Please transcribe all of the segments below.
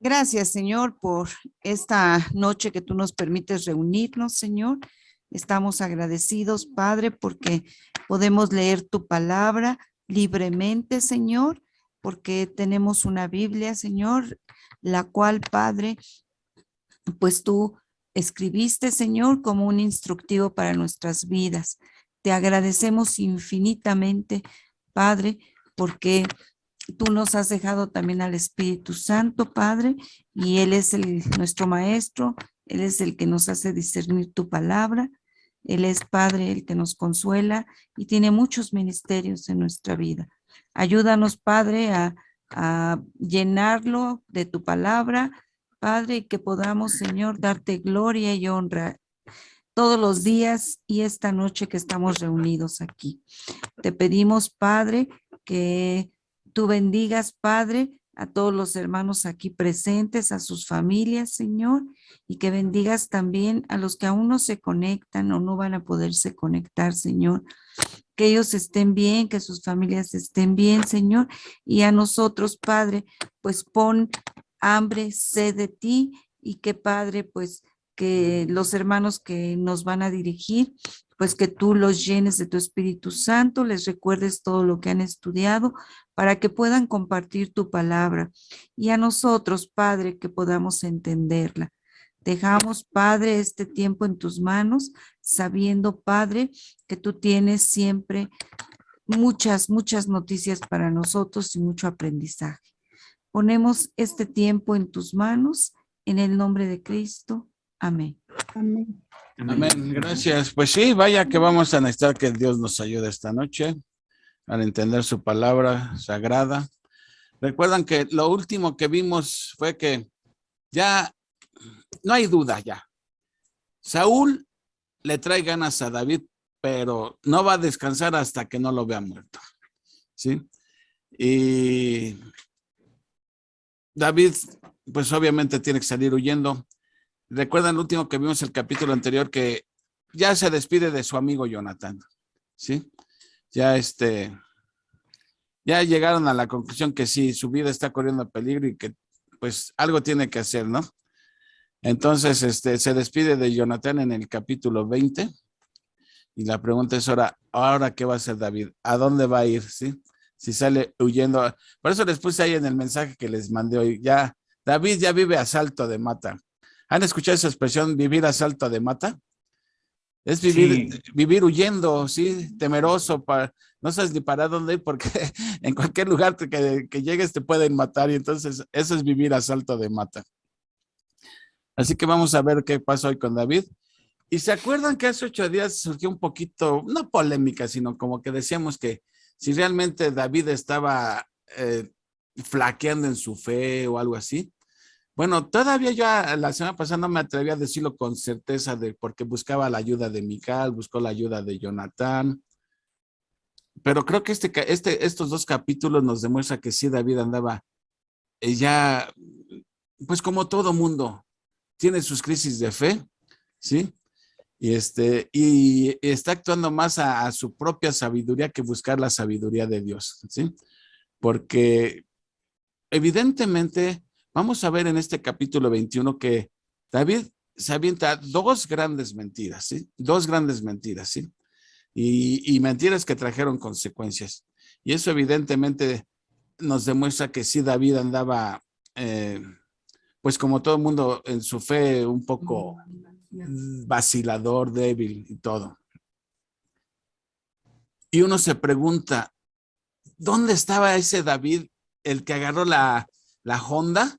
Gracias, Señor, por esta noche que tú nos permites reunirnos, Señor. Estamos agradecidos, Padre, porque podemos leer tu palabra libremente, Señor, porque tenemos una Biblia, Señor, la cual, Padre, pues tú escribiste, Señor, como un instructivo para nuestras vidas. Te agradecemos infinitamente, Padre, porque tú nos has dejado también al Espíritu Santo, Padre, y Él es nuestro Maestro, Él es el que nos hace discernir tu palabra, Él es Padre, el que nos consuela y tiene muchos ministerios en nuestra vida. Ayúdanos, Padre, a llenarlo de tu palabra, Padre, y que podamos, Señor, darte gloria y honra todos los días y esta noche que estamos reunidos aquí. Te pedimos, Padre, que tú bendigas, Padre, a todos los hermanos aquí presentes, a sus familias, Señor, y que bendigas también a los que aún no se conectan o no van a poderse conectar, Señor. Que ellos estén bien, que sus familias estén bien, Señor, y a nosotros, Padre, pues pon hambre, sed de ti, y que, Padre, pues que los hermanos que nos van a dirigir, pues que tú los llenes de tu Espíritu Santo, les recuerdes todo lo que han estudiado para que puedan compartir tu palabra. Y a nosotros, Padre, que podamos entenderla. Dejamos, Padre, este tiempo en tus manos, sabiendo, Padre, que tú tienes siempre muchas noticias para nosotros y mucho aprendizaje. Ponemos este tiempo en tus manos, en el nombre de Cristo. Amén. Amén. Amén, gracias. Pues sí, vaya que vamos a necesitar que Dios nos ayude esta noche al entender su palabra sagrada. Recuerdan que lo último que vimos fue que ya no hay duda ya. Saúl le trae ganas a David, pero no va a descansar hasta que no lo vea muerto. ¿Sí? Y David, pues obviamente tiene que salir huyendo. Recuerdan el último que vimos el capítulo anterior que ya se despide de su amigo Jonatán, ¿sí? Ya ya llegaron a la conclusión que sí, su vida está corriendo peligro y que pues algo tiene que hacer, ¿no? Entonces, se despide de Jonatán en el capítulo 20 y la pregunta es ahora ¿qué va a hacer David? ¿A dónde va a ir? ¿Sí? Si sale huyendo. Por eso les puse ahí en el mensaje que les mandé hoy, ya, David ya vive a salto de mata. ¿Han escuchado esa expresión, vivir a salto de mata? Es vivir huyendo, ¿sí? Temeroso, no sabes ni para dónde ir porque en cualquier lugar que llegues te pueden matar y entonces eso es vivir a salto de mata. Así que vamos a ver qué pasó hoy con David. Y se acuerdan que hace 8 días surgió un poquito, no polémica, sino como que decíamos que si realmente David estaba flaqueando en su fe o algo así. Bueno, todavía yo la semana pasada no me atreví a decirlo con certeza porque buscaba la ayuda de Mical, buscó la ayuda de Jonatán. Pero creo que estos 2 capítulos nos demuestra que sí, David andaba ya, pues como todo mundo, tiene sus crisis de fe, ¿sí? Y está actuando más a su propia sabiduría que buscar la sabiduría de Dios, ¿sí? Porque evidentemente vamos a ver en este capítulo 21 que David se avienta 2 grandes mentiras, ¿sí? 2 grandes mentiras, ¿sí? Y mentiras que trajeron consecuencias. Y eso evidentemente nos demuestra que sí, David andaba, pues como todo el mundo en su fe, un poco vacilador, débil y todo. Y uno se pregunta, ¿dónde estaba ese David, el que agarró la Honda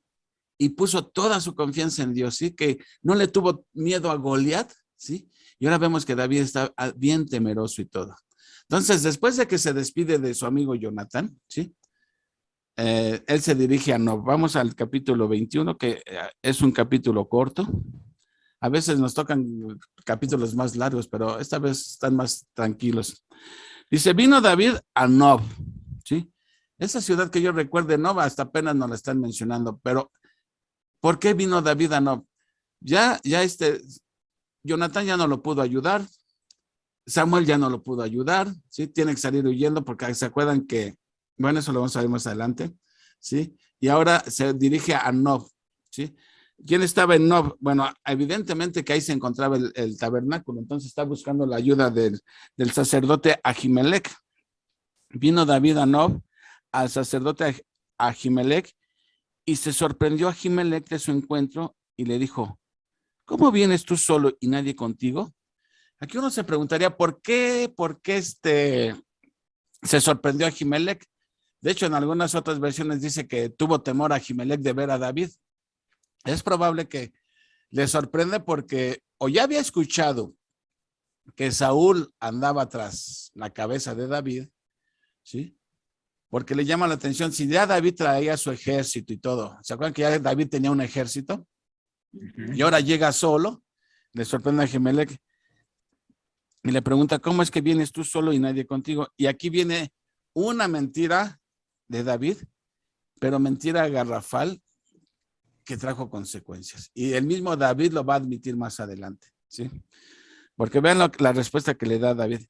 y puso toda su confianza en Dios, ¿sí? Que no le tuvo miedo a Goliat, ¿sí? Y ahora vemos que David está bien temeroso y todo. Entonces, después de que se despide de su amigo Jonatán, ¿sí? Él se dirige a Nob. Vamos al capítulo 21, que es un capítulo corto. A veces nos tocan capítulos más largos, pero esta vez están más tranquilos. Dice, vino David a Nob, ¿sí? Esa ciudad que yo recuerde, Nob, hasta apenas nos la están mencionando, pero ¿por qué vino David a Nob? Ya Jonatán ya no lo pudo ayudar, Samuel ya no lo pudo ayudar, ¿sí? Tiene que salir huyendo porque se acuerdan que, bueno, eso lo vamos a ver más adelante, ¿sí? Y ahora se dirige a Nob. ¿sí? ¿Quién estaba en Nob? Bueno, evidentemente que ahí se encontraba el tabernáculo, entonces está buscando la ayuda del sacerdote Ahimelech. Vino David a Nob, al sacerdote Ahimelech, y se sorprendió a Ahimelech de su encuentro y le dijo, ¿cómo vienes tú solo y nadie contigo? Aquí uno se preguntaría, ¿por qué se sorprendió a Ahimelech? De hecho, en algunas otras versiones dice que tuvo temor a Ahimelech de ver a David. Es probable que le sorprende porque o ya había escuchado que Saúl andaba tras la cabeza de David, ¿sí? Porque le llama la atención, si ya David traía su ejército y todo, ¿se acuerdan que ya David tenía un ejército? Y ahora llega solo, le sorprende a Ahimelech y le pregunta, ¿cómo es que vienes tú solo y nadie contigo? Y aquí viene una mentira de David, pero mentira garrafal que trajo consecuencias. Y el mismo David lo va a admitir más adelante, ¿sí? Porque vean la respuesta que le da David.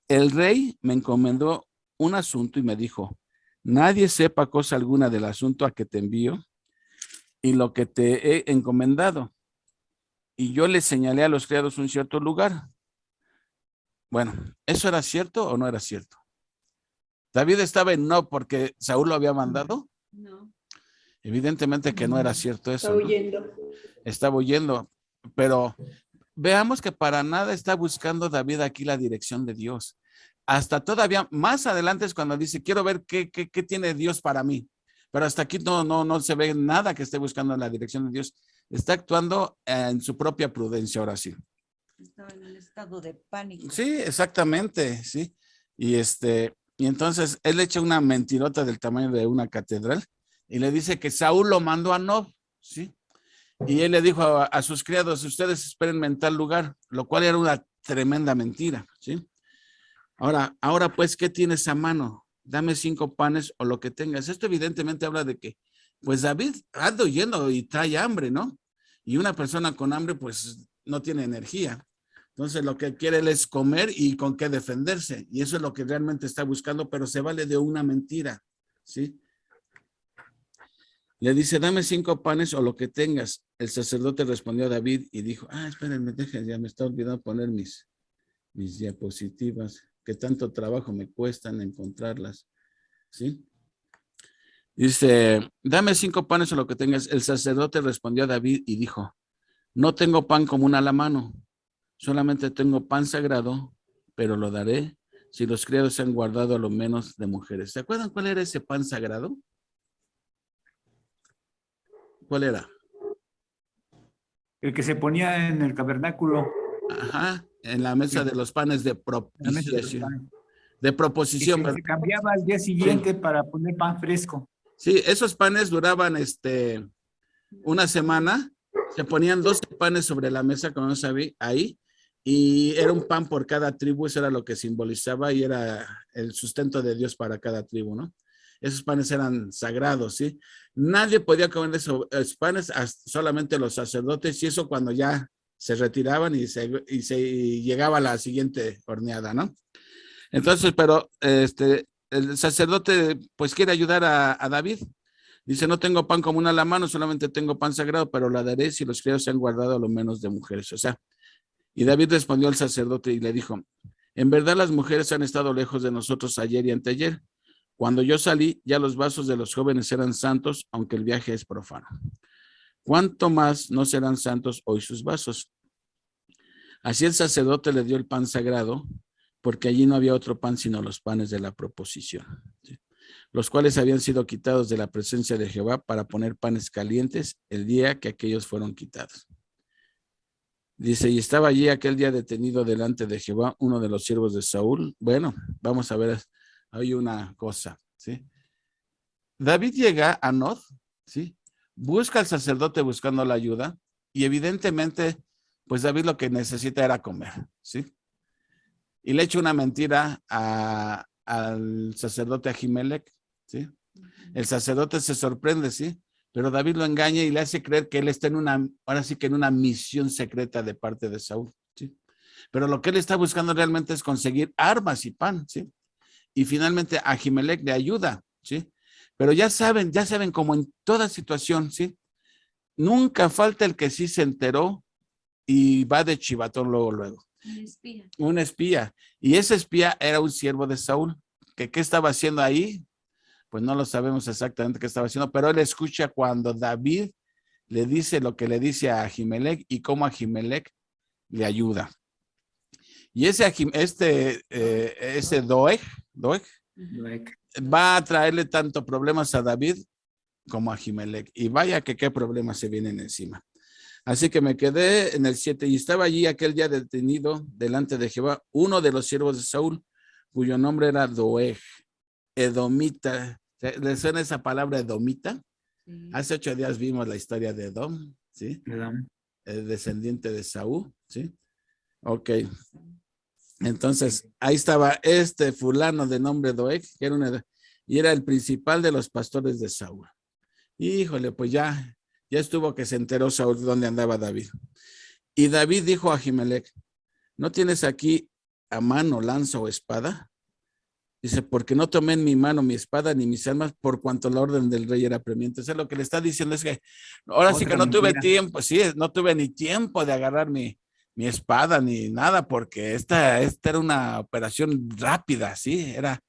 El rey me encomendó un asunto y me dijo, nadie sepa cosa alguna del asunto a que te envío y lo que te he encomendado. Y yo le señalé a los criados un cierto lugar. Bueno, ¿eso era cierto o no era cierto? David estaba en no porque Saúl lo había mandado. No. Evidentemente que no era cierto eso. Está huyendo. ¿No? Estaba huyendo, pero veamos que para nada está buscando David aquí la dirección de Dios. Hasta todavía más adelante es cuando dice, quiero ver qué tiene Dios para mí. Pero hasta aquí no se ve nada que esté buscando la dirección de Dios. Está actuando en su propia prudencia, ahora sí. Estaba en un estado de pánico. Sí, exactamente, sí. Y entonces él echa una mentirota del tamaño de una catedral y le dice que Saúl lo mandó a Nob, ¿sí? Y él le dijo a sus criados, ustedes espérenme en tal lugar, lo cual era una tremenda mentira, ¿sí? Ahora pues, ¿qué tienes a mano? Dame 5 panes o lo que tengas. Esto evidentemente habla de que, pues David anda huyendo y trae hambre, ¿no? Y una persona con hambre, pues no tiene energía. Entonces lo que quiere él es comer y con qué defenderse. Y eso es lo que realmente está buscando, pero se vale de una mentira, ¿sí? Le dice, dame 5 panes o lo que tengas. El sacerdote respondió a David y dijo, espérenme, ya me está olvidando poner mis diapositivas, que tanto trabajo me cuestan encontrarlas, ¿sí? Dice, dame 5 panes o lo que tengas. El sacerdote respondió a David y dijo, no tengo pan común a la mano, solamente tengo pan sagrado, pero lo daré si los criados se han guardado a lo menos de mujeres. ¿Se acuerdan cuál era ese pan sagrado? ¿Cuál era? El que se ponía en el tabernáculo. Ajá, en la mesa de los panes de propiciación. De proposición. Y se cambiaba al día siguiente para poner pan fresco. Sí, esos panes duraban una semana. Se ponían 12 panes sobre la mesa, como sabía, ahí, y era un pan por cada tribu, eso era lo que simbolizaba y era el sustento de Dios para cada tribu, ¿no? Esos panes eran sagrados, ¿sí? Nadie podía comer esos panes, solamente los sacerdotes, y eso cuando ya se retiraban y llegaba la siguiente horneada, ¿no? Entonces, pero el sacerdote pues quiere ayudar a David. Dice, no tengo pan común a la mano, solamente tengo pan sagrado, pero la daré si los criados se han guardado a lo menos de mujeres. O sea, y David respondió al sacerdote y le dijo, en verdad las mujeres han estado lejos de nosotros ayer y anteayer. Cuando yo salí, ya los vasos de los jóvenes eran santos, aunque el viaje es profano. ¿Cuánto más no serán santos hoy sus vasos? Así el sacerdote le dio el pan sagrado, porque allí no había otro pan sino los panes de la proposición, ¿sí? Los cuales habían sido quitados de la presencia de Jehová para poner panes calientes el día que aquellos fueron quitados. Dice, y estaba allí aquel día detenido delante de Jehová uno de los siervos de Saúl. Bueno, vamos a ver, hay una cosa, ¿sí? David llega a Nob, ¿sí? Busca al sacerdote buscando la ayuda y evidentemente, pues David lo que necesita era comer, ¿sí? Y le echa una mentira al sacerdote Ahimelech, ¿sí? El sacerdote se sorprende, ¿sí? Pero David lo engaña y le hace creer que él está ahora sí que en una misión secreta de parte de Saúl, ¿sí? Pero lo que él está buscando realmente es conseguir armas y pan, ¿sí? Y finalmente Ahimelech le ayuda, ¿sí? Pero ya saben como en toda situación, ¿sí? nunca falta el que sí se enteró y va de chivatón luego. Un espía. Un espía. Y ese espía era un siervo de Saúl. ¿Qué estaba haciendo ahí? Pues no lo sabemos exactamente qué estaba haciendo, pero él escucha cuando David le dice lo que le dice a Ahimelech y cómo Ahimelech le ayuda. Y ese Doeg va a traerle tanto problemas a David como a Ahimelech. Y vaya que qué problemas se vienen encima. Así que me quedé en el 7 y estaba allí aquel día detenido delante de Jehová, uno de los siervos de Saúl, cuyo nombre era Doeg, edomita. ¿Le suena esa palabra edomita? Sí. Hace 8 días vimos la historia de Edom, ¿sí? El descendiente de Saúl, ¿sí? Ok. Entonces, ahí estaba este fulano de nombre Doeg, que era y era el principal de los pastores de Saúl. Híjole, pues ya estuvo que se enteró Saúl dónde andaba David. Y David dijo a Ahimelech, ¿no tienes aquí a mano lanza o espada? Dice, porque no tomé en mi mano mi espada ni mis armas por cuanto la orden del rey era apremiante. O sea, lo que le está diciendo es que ahora sí que no tuve tiempo, sí, no tuve ni tiempo de agarrar mi espada ni nada, porque esta era una operación rápida, sí, era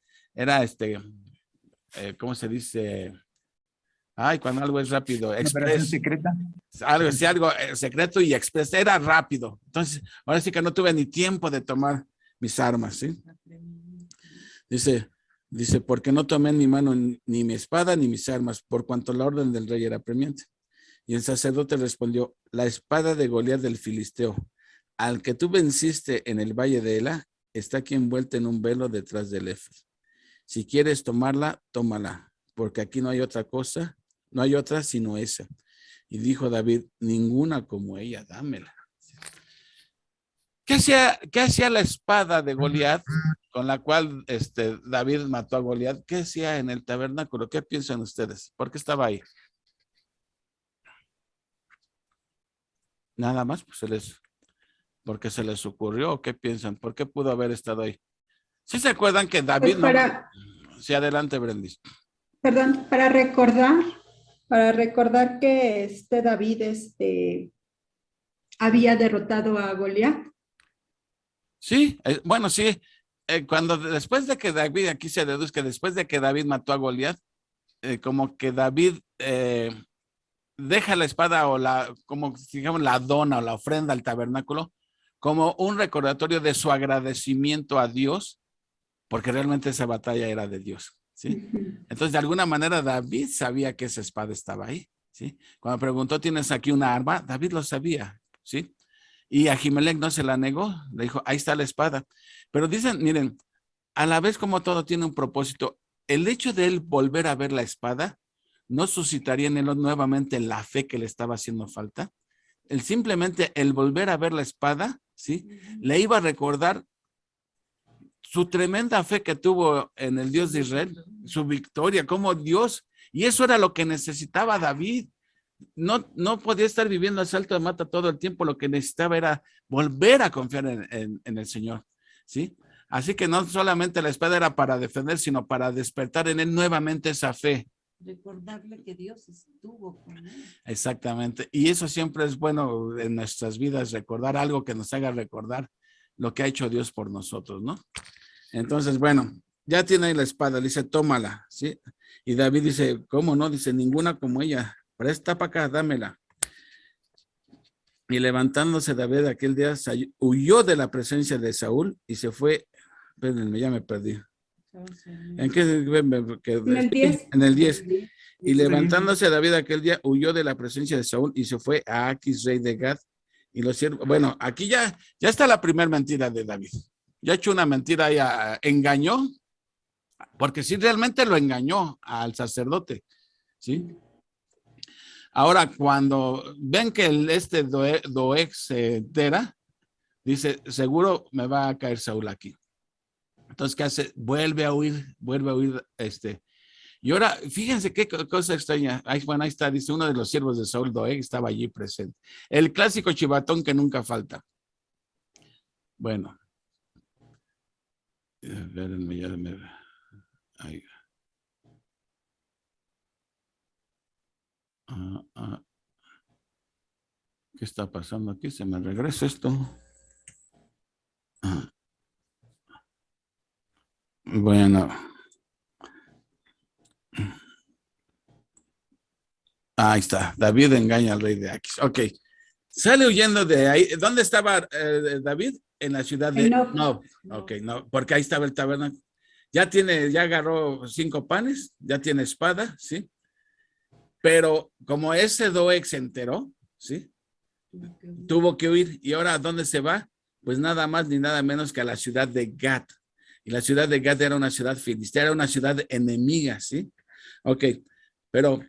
¿cómo se dice? Ay, cuando algo es rápido, ¿Una operación secreta? Algo secreto y express, era rápido. Entonces, ahora sí que no tuve ni tiempo de tomar mis armas, ¿sí? Dice, porque no tomé en mi mano ni mi espada ni mis armas, por cuanto la orden del rey era apremiante. Y el sacerdote respondió, la espada de Goliat del Filisteo, al que tú venciste en el valle de Ela, está aquí envuelta en un velo detrás del éfod. Si quieres tomarla, tómala, porque aquí no hay otra cosa, no hay otra sino esa. Y dijo David, ninguna como ella, dámela. ¿Qué hacía la espada de Goliat con la cual David mató a Goliat? ¿Qué hacía en el tabernáculo? ¿Qué piensan ustedes? ¿Por qué estaba ahí? Nada más, pues porque se les ocurrió. ¿Qué piensan? ¿Por qué pudo haber estado ahí? ¿Sí se acuerdan que David Pues para, Sí, adelante, Brendis. perdón, para recordar que David había derrotado a Goliat. Sí, bueno, sí. Después de que David, aquí se deduce que después de que David mató a Goliat, como que David deja la espada o como digamos la dona o la ofrenda al tabernáculo como un recordatorio de su agradecimiento a Dios, porque realmente esa batalla era de Dios, ¿sí? Entonces, de alguna manera, David sabía que esa espada estaba ahí, ¿sí? Cuando preguntó, ¿tienes aquí una arma? David lo sabía, ¿sí? Y Ahimelech no se la negó, le dijo, ahí está la espada. Pero dicen, miren, a la vez como todo tiene un propósito, el hecho de él volver a ver la espada no suscitaría en él nuevamente la fe que le estaba haciendo falta. Simplemente el volver a ver la espada, ¿sí? Le iba a recordar su tremenda fe que tuvo en el Dios de Israel, su victoria, como Dios, y eso era lo que necesitaba David. No podía estar viviendo a salto de mata todo el tiempo, lo que necesitaba era volver a confiar en el Señor, ¿sí? Así que no solamente la espada era para defender, sino para despertar en él nuevamente esa fe. Recordarle que Dios estuvo con él. Exactamente, y eso siempre es bueno en nuestras vidas, recordar algo que nos haga recordar lo que ha hecho Dios por nosotros, ¿no? Entonces, bueno, ya tiene ahí la espada, le dice, tómala, ¿sí? Y David dice, ¿cómo no? Dice, ninguna como ella, presta para acá, dámela. Y levantándose David aquel día, huyó de la presencia de Saúl y se fue, espérenme, ya me perdí. ¿En qué? En el 10. En el 10. Y levantándose David aquel día, huyó de la presencia de Saúl y se fue a Aquis, rey de Gad. Y los siervos, bueno, aquí ya está la primera mentira de David. Ya ha hecho una mentira, ya engañó, porque sí realmente lo engañó al sacerdote, ¿sí? Ahora, cuando ven que Doeg se entera, dice, seguro me va a caer Saúl aquí. Entonces, ¿qué hace? Vuelve a huir. Y ahora, fíjense qué cosa extraña. Ahí está, dice, uno de los siervos de Saúl, Doeg, estaba allí presente. El clásico chivatón que nunca falta. Bueno. Espérenme, ya me... Ahí. ¿Qué está pasando aquí? Se me regresa esto. Bueno. Ahí está. David engaña al rey de Aquis. Ok. Sale huyendo de ahí. ¿Dónde estaba David? En la ciudad de Nob. Nob. Ok, no, porque ahí estaba el tabernáculo. Ya agarró 5 panes, ya tiene espada, ¿sí? Pero como ese Doeg se enteró, ¿sí? Tuvo que huir. ¿Y ahora a dónde se va? Pues nada más ni nada menos que a la ciudad de Gat. Y la ciudad de Gat era una ciudad filistea, era una ciudad enemiga, ¿sí? Ok, pero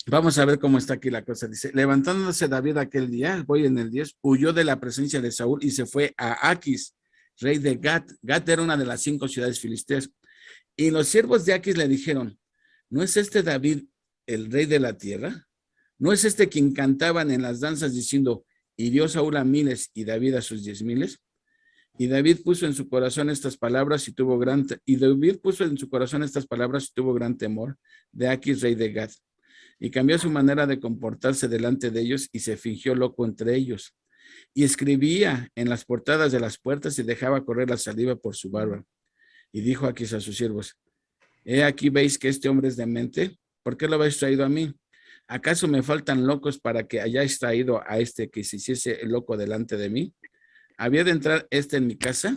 vamos a ver cómo está aquí la cosa. Dice, levantándose David aquel día, voy en el 10, huyó de la presencia de Saúl y se fue a Aquis, rey de Gat. Gat era una de las 5 ciudades filisteas. Y los siervos de Aquis le dijeron, ¿no es este David el rey de la tierra? ¿No es este quien cantaban en las danzas diciendo, hirió Saúl a miles y David a sus 10,000? Y David puso en su corazón estas palabras y tuvo gran temor de Aquis, rey de Gat. Y cambió su manera de comportarse delante de ellos y se fingió loco entre ellos. Y escribía en las portadas de las puertas y dejaba correr la saliva por su barba. Y dijo Aquis a sus siervos, he aquí veis que este hombre es demente. ¿Por qué lo habéis traído a mí? ¿Acaso me faltan locos para que hayáis traído a este que se hiciese loco delante de mí? ¿Había de entrar este en mi casa?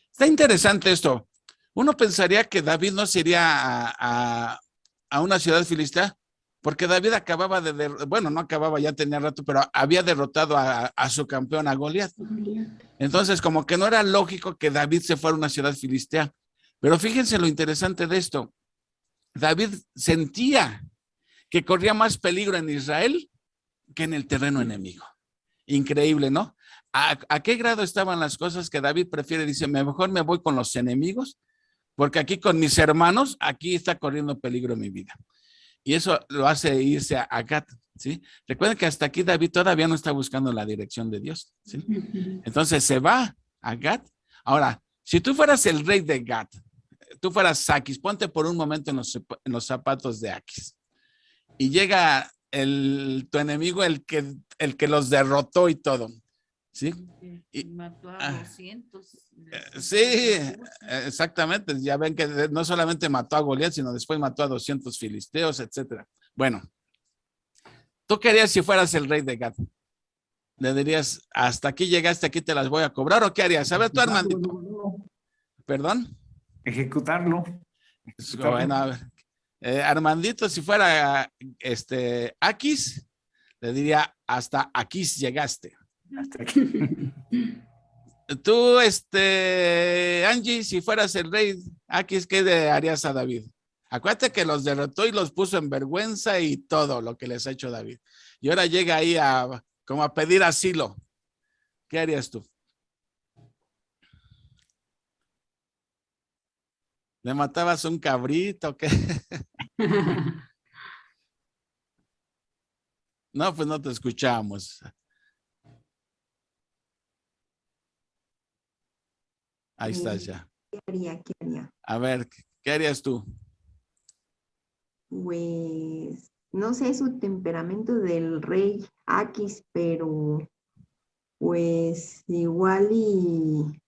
Está interesante esto. Uno pensaría que David no se iría a una ciudad filistea, porque David acababa bueno, no acababa, ya tenía rato, pero había derrotado a su campeón, a Goliat. Entonces, como que no era lógico que David se fuera a una ciudad filistea. Pero fíjense lo interesante de esto. David sentía que corría más peligro en Israel que en el terreno enemigo. Increíble, ¿no? ¿A qué grado estaban las cosas que David prefiere? Dice, mejor me voy con los enemigos, porque aquí con mis hermanos, aquí está corriendo peligro mi vida. Y eso lo hace irse a Gat, ¿sí? Recuerden que hasta aquí David todavía no está buscando la dirección de Dios, ¿sí? Entonces se va a Gat. Ahora, si tú fueras el rey de Gat, tú fueras Aquis, ponte por un momento en los zapatos de Aquis. Y llega tu enemigo, el que los derrotó y todo, ¿sí? Y mató a 200. Sí, exactamente. Ya ven que no solamente mató a Goliat, sino después mató a 200 filisteos, etcétera. Bueno, ¿tú qué harías si fueras el rey de Gat? ¿Le dirías, hasta aquí llegaste, aquí te las voy a cobrar? ¿O qué harías? A ver, tú, Armandito. ¿Perdón? Ejecutarlo. Bueno, a ver. Armandito, si fuera Aquis, le diría, hasta aquí llegaste. Hasta aquí. Tú, Angie, si fueras el rey Aquis, ¿qué le harías a David? Acuérdate que los derrotó y los puso en vergüenza y todo lo que les ha hecho David. Y ahora llega ahí como a pedir asilo. ¿Qué harías tú? ¿Le matabas un cabrito? ¿Qué? No, pues no te escuchamos. Ahí estás ya. ¿Qué haría? ¿Qué haría? A ver, ¿qué harías tú? Pues no sé su temperamento del rey Aquis, pero pues igual y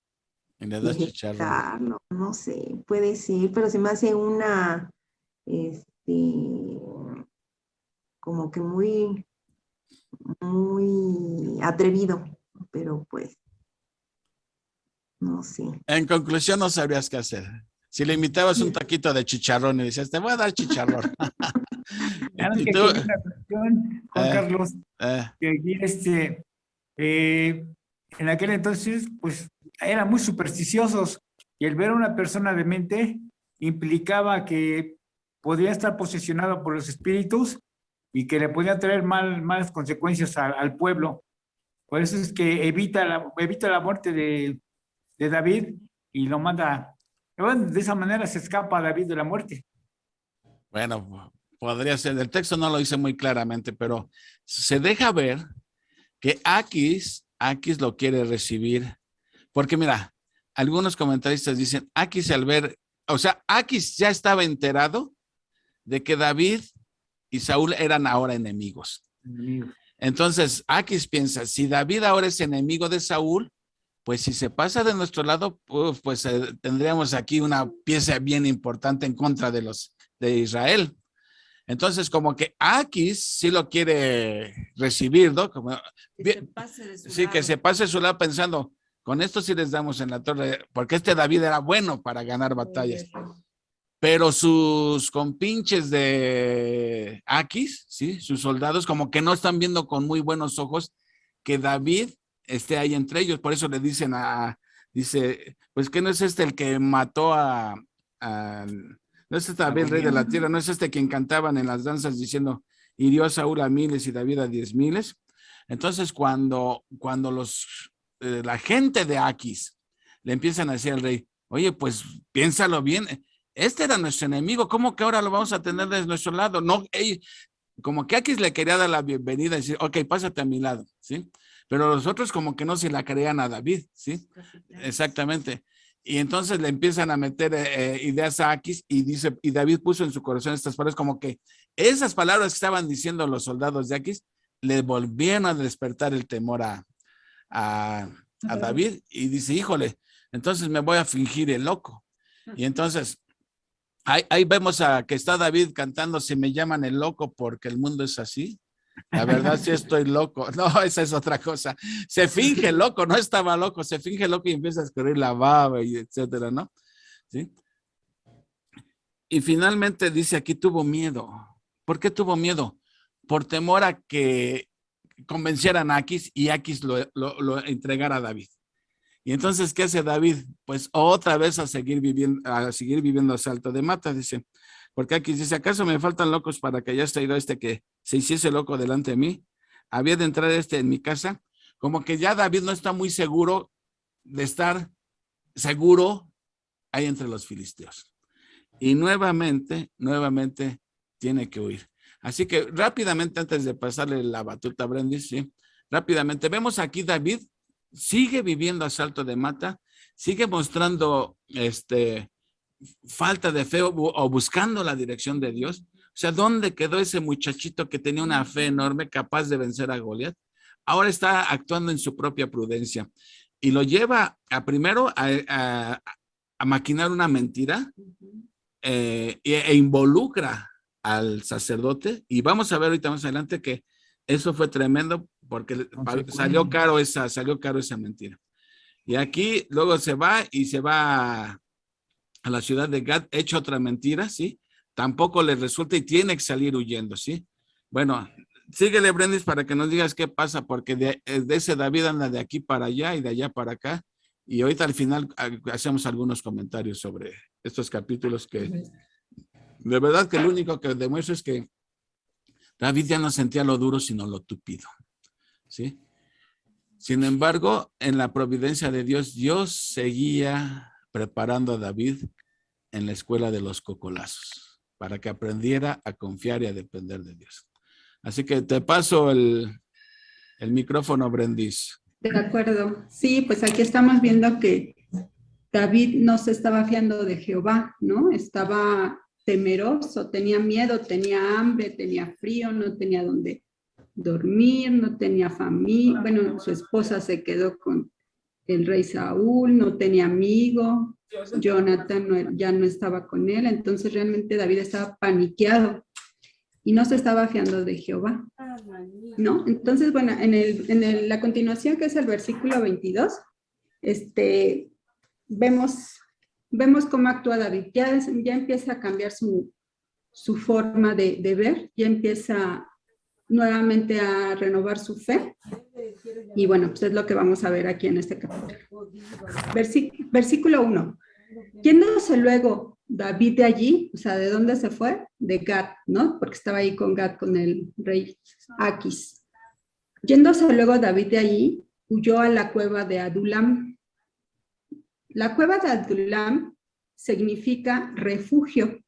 Le das chicharrón. ejecutarlo, no sé, puede ser, pero se me hace como que muy, muy atrevido, pero pues, no sé. En conclusión, no sabrías qué hacer. Si le invitabas un taquito de chicharrón y decías, te voy a dar chicharrón. Claro Y que tú, aquí hay una cuestión, Juan Carlos, que aquí en aquel entonces, pues eran muy supersticiosos y el ver a una persona demente implicaba que podía estar posesionado por los espíritus y que le podía traer malas consecuencias al pueblo. Por eso es que evita la muerte de David y lo manda. Bueno, de esa manera se escapa David de la muerte. bueno, podría ser. El texto no lo dice muy claramente, pero se deja ver que Aquis lo quiere recibir. Porque mira, algunos comentaristas dicen, Aquis al ver, o sea, Aquis ya estaba enterado de que David y Saúl eran ahora enemigos. Entonces, Aquis piensa, si David ahora es enemigo de Saúl, pues si se pasa de nuestro lado, pues tendríamos aquí una pieza bien importante en contra de Israel. Entonces, como que Aquis sí lo quiere recibir, ¿no? Como, que se pase de su lado pensando, con esto sí les damos en la torre, porque David era bueno para ganar batallas. Pero sus compinches de Aquis, ¿sí? Sus soldados, como que no están viendo con muy buenos ojos que David esté ahí entre ellos. Por eso le dicen dice, pues que no es el que mató no es David, rey de la tierra, no es quien cantaban en las danzas diciendo, hirió a Saúl a miles y David a 10,000. Entonces, cuando la gente de Aquis le empiezan a decir al rey, oye, pues piénsalo bien, era nuestro enemigo, ¿cómo que ahora lo vamos a tener de nuestro lado? No, como que Aquis le quería dar la bienvenida y decir, ok, pásate a mi lado, ¿sí? Pero los otros como que no se la creían a David, ¿sí? Exactamente. Y entonces le empiezan a meter ideas a Aquis y David puso en su corazón estas palabras, como que esas palabras que estaban diciendo los soldados de Aquis le volvieron a despertar el temor a David y dice, híjole, entonces me voy a fingir el loco. Y entonces ahí vemos que está David cantando, si me llaman el loco porque el mundo es así. La verdad sí estoy loco. No, esa es otra cosa. Se finge loco, no estaba loco, se finge loco y empieza a escurrir la baba y etcétera, ¿no? ¿Sí? Y finalmente dice aquí tuvo miedo. ¿Por qué tuvo miedo? Por temor a que convencieran a Aquis y Aquis lo entregara a David. Y entonces, ¿qué hace David? Pues otra vez a seguir viviendo a salto de mata, dice. Porque Aquis dice, ¿acaso me faltan locos para que hayas traído que se hiciese loco delante de mí? Había de entrar en mi casa. Como que ya David no está muy seguro de estar seguro ahí entre los filisteos. Y nuevamente tiene que huir. Así que rápidamente, antes de pasarle la batuta a Brendis, ¿sí? Rápidamente, vemos aquí David sigue viviendo a salto de mata, sigue mostrando falta de fe o buscando la dirección de Dios. O sea, ¿dónde quedó ese muchachito que tenía una fe enorme, capaz de vencer a Goliat? Ahora está actuando en su propia prudencia y lo lleva primero a maquinar una mentira e involucra al sacerdote. Y vamos a ver ahorita más adelante que eso fue tremendo porque salió caro esa mentira. Y aquí luego se va a la ciudad de Gat, hecho otra mentira, ¿sí? Tampoco le resulta y tiene que salir huyendo, ¿sí? Bueno, síguele, Brendis, para que nos digas qué pasa, porque de ese David anda de aquí para allá y de allá para acá. Y ahorita al final hacemos algunos comentarios sobre estos capítulos que de verdad que lo único que demuestra es que David ya no sentía lo duro, sino lo tupido, ¿sí? Sin embargo, en la providencia de Dios, Dios seguía preparando a David en la escuela de los cocolazos para que aprendiera a confiar y a depender de Dios. Así que te paso el micrófono, Brendis. De acuerdo. Sí, pues aquí estamos viendo que David no se estaba fiando de Jehová, ¿no? Estaba temeroso, tenía miedo, tenía hambre, tenía frío, no tenía dónde dormir, no tenía familia. Bueno, su esposa se quedó con el rey Saúl, no tenía amigo, Jonathan ya no estaba con él, entonces realmente David estaba paniqueado y no se estaba fiando de Jehová, ¿no? Entonces, bueno, en la continuación, que es el versículo 22, vemos cómo actúa David. Ya empieza a cambiar su forma de ver, ya empieza nuevamente a renovar su fe. Y bueno, pues es lo que vamos a ver aquí en este capítulo. Versículo 1. Yéndose luego David de allí, o sea, ¿de dónde se fue? De Gat, ¿no? Porque estaba ahí con Gat, con el rey Aquis. Yéndose luego David de allí, huyó a la cueva de Adulam. La cueva de Adulam significa refugio,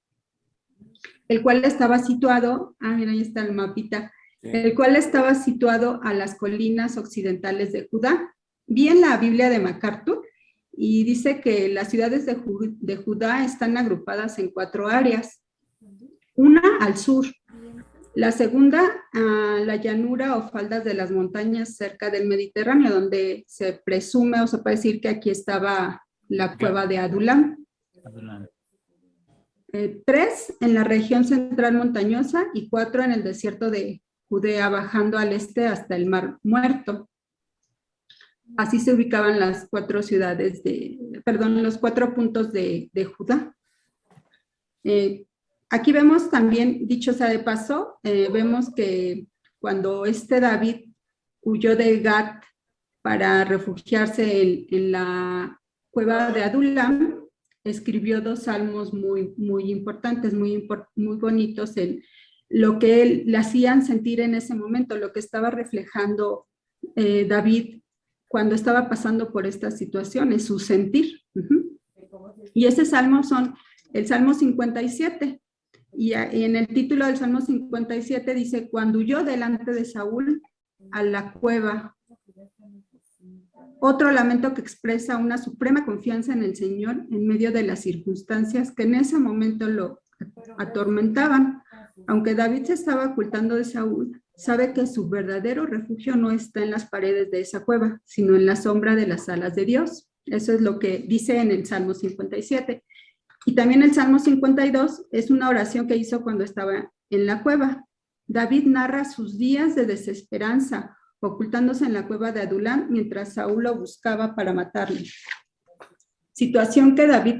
el cual estaba situado, mira, ahí está el mapita, el cual estaba situado a las colinas occidentales de Judá. Vi en la Biblia de MacArthur y dice que las ciudades de Judá están agrupadas en 4 áreas. Una al sur, La segunda, la llanura o faldas de las montañas cerca del Mediterráneo, donde se presume o se puede decir que aquí estaba la cueva de Adulam. 3, en la región central montañosa, y 4 en el desierto de Judea, bajando al este hasta el Mar Muerto. Así se ubicaban las 4 ciudades los 4 puntos de Judá. Aquí vemos también, dicho sea de paso, vemos que cuando David huyó de Gat para refugiarse en la cueva de Adulam, escribió 2 salmos muy importantes, muy bonitos, en lo que él le hacían sentir en ese momento, lo que estaba reflejando David cuando estaba pasando por estas situaciones, su sentir. Y ese salmo son el Salmo 57. Y en el título del Salmo 57 dice, cuando huyó delante de Saúl a la cueva. Otro lamento que expresa una suprema confianza en el Señor en medio de las circunstancias que en ese momento lo atormentaban. Aunque David se estaba ocultando de Saúl, sabe que su verdadero refugio no está en las paredes de esa cueva, sino en la sombra de las alas de Dios. Eso es lo que dice en el Salmo 57. Y también el Salmo 52 es una oración que hizo cuando estaba en la cueva. David narra sus días de desesperanza, ocultándose en la cueva de Adulam mientras Saúl lo buscaba para matarle. Situación de David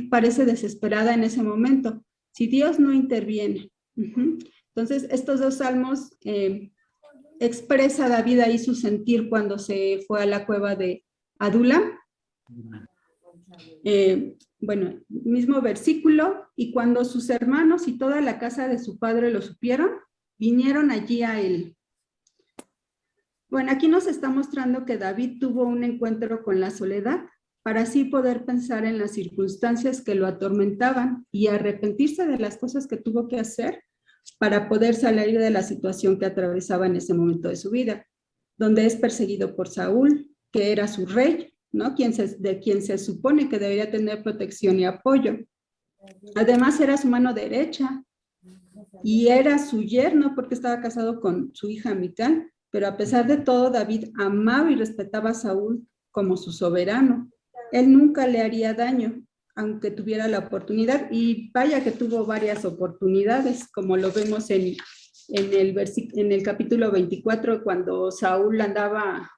parece desesperada en ese momento, si Dios no interviene. Entonces, estos 2 salmos expresa David ahí su sentir cuando se fue a la cueva de Adulam. Mismo versículo, y cuando sus hermanos y toda la casa de su padre lo supieron, vinieron allí a él. Bueno, aquí nos está mostrando que David tuvo un encuentro con la soledad para así poder pensar en las circunstancias que lo atormentaban y arrepentirse de las cosas que tuvo que hacer para poder salir de la situación que atravesaba en ese momento de su vida, donde es perseguido por Saúl, que era su rey, ¿no? De quien se supone que debería tener protección y apoyo. Además era su mano derecha y era su yerno porque estaba casado con su hija Mical, pero a pesar de todo David amaba y respetaba a Saúl como su soberano. Él nunca le haría daño, aunque tuviera la oportunidad, y vaya que tuvo varias oportunidades, como lo vemos en el capítulo 24, cuando Saúl andaba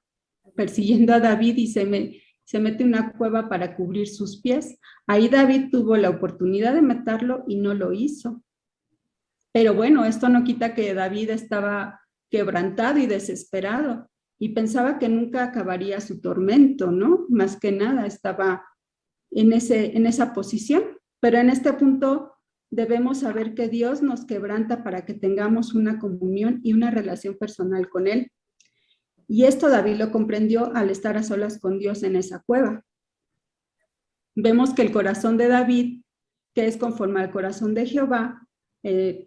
persiguiendo a David y se mete en una cueva para cubrir sus pies. Ahí David tuvo la oportunidad de matarlo y no lo hizo. Pero bueno, esto no quita que David estaba quebrantado y desesperado y pensaba que nunca acabaría su tormento, ¿no? Más que nada estaba en esa posición. Pero en este punto debemos saber que Dios nos quebranta para que tengamos una comunión y una relación personal con Él. Y esto David lo comprendió al estar a solas con Dios en esa cueva. Vemos que el corazón de David, que es conforme al corazón de Jehová,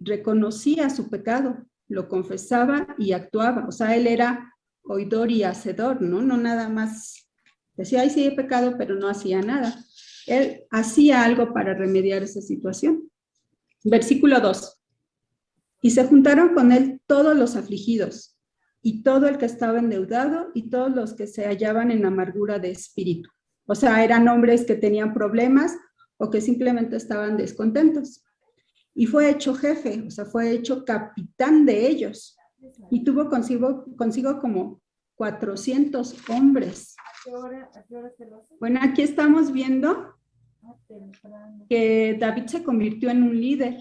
reconocía su pecado, lo confesaba y actuaba. O sea, él era oidor y hacedor, ¿no? No nada más decía, ay, sí he pecado, pero no hacía nada. Él hacía algo para remediar esa situación. Versículo 2. Y se juntaron con él todos los afligidos, y todo el que estaba endeudado, y todos los que se hallaban en amargura de espíritu. O sea, eran hombres que tenían problemas o que simplemente estaban descontentos. Y fue hecho jefe, o sea, fue hecho capitán de ellos. Y tuvo consigo como 400 hombres. Bueno, aquí estamos viendo que David se convirtió en un líder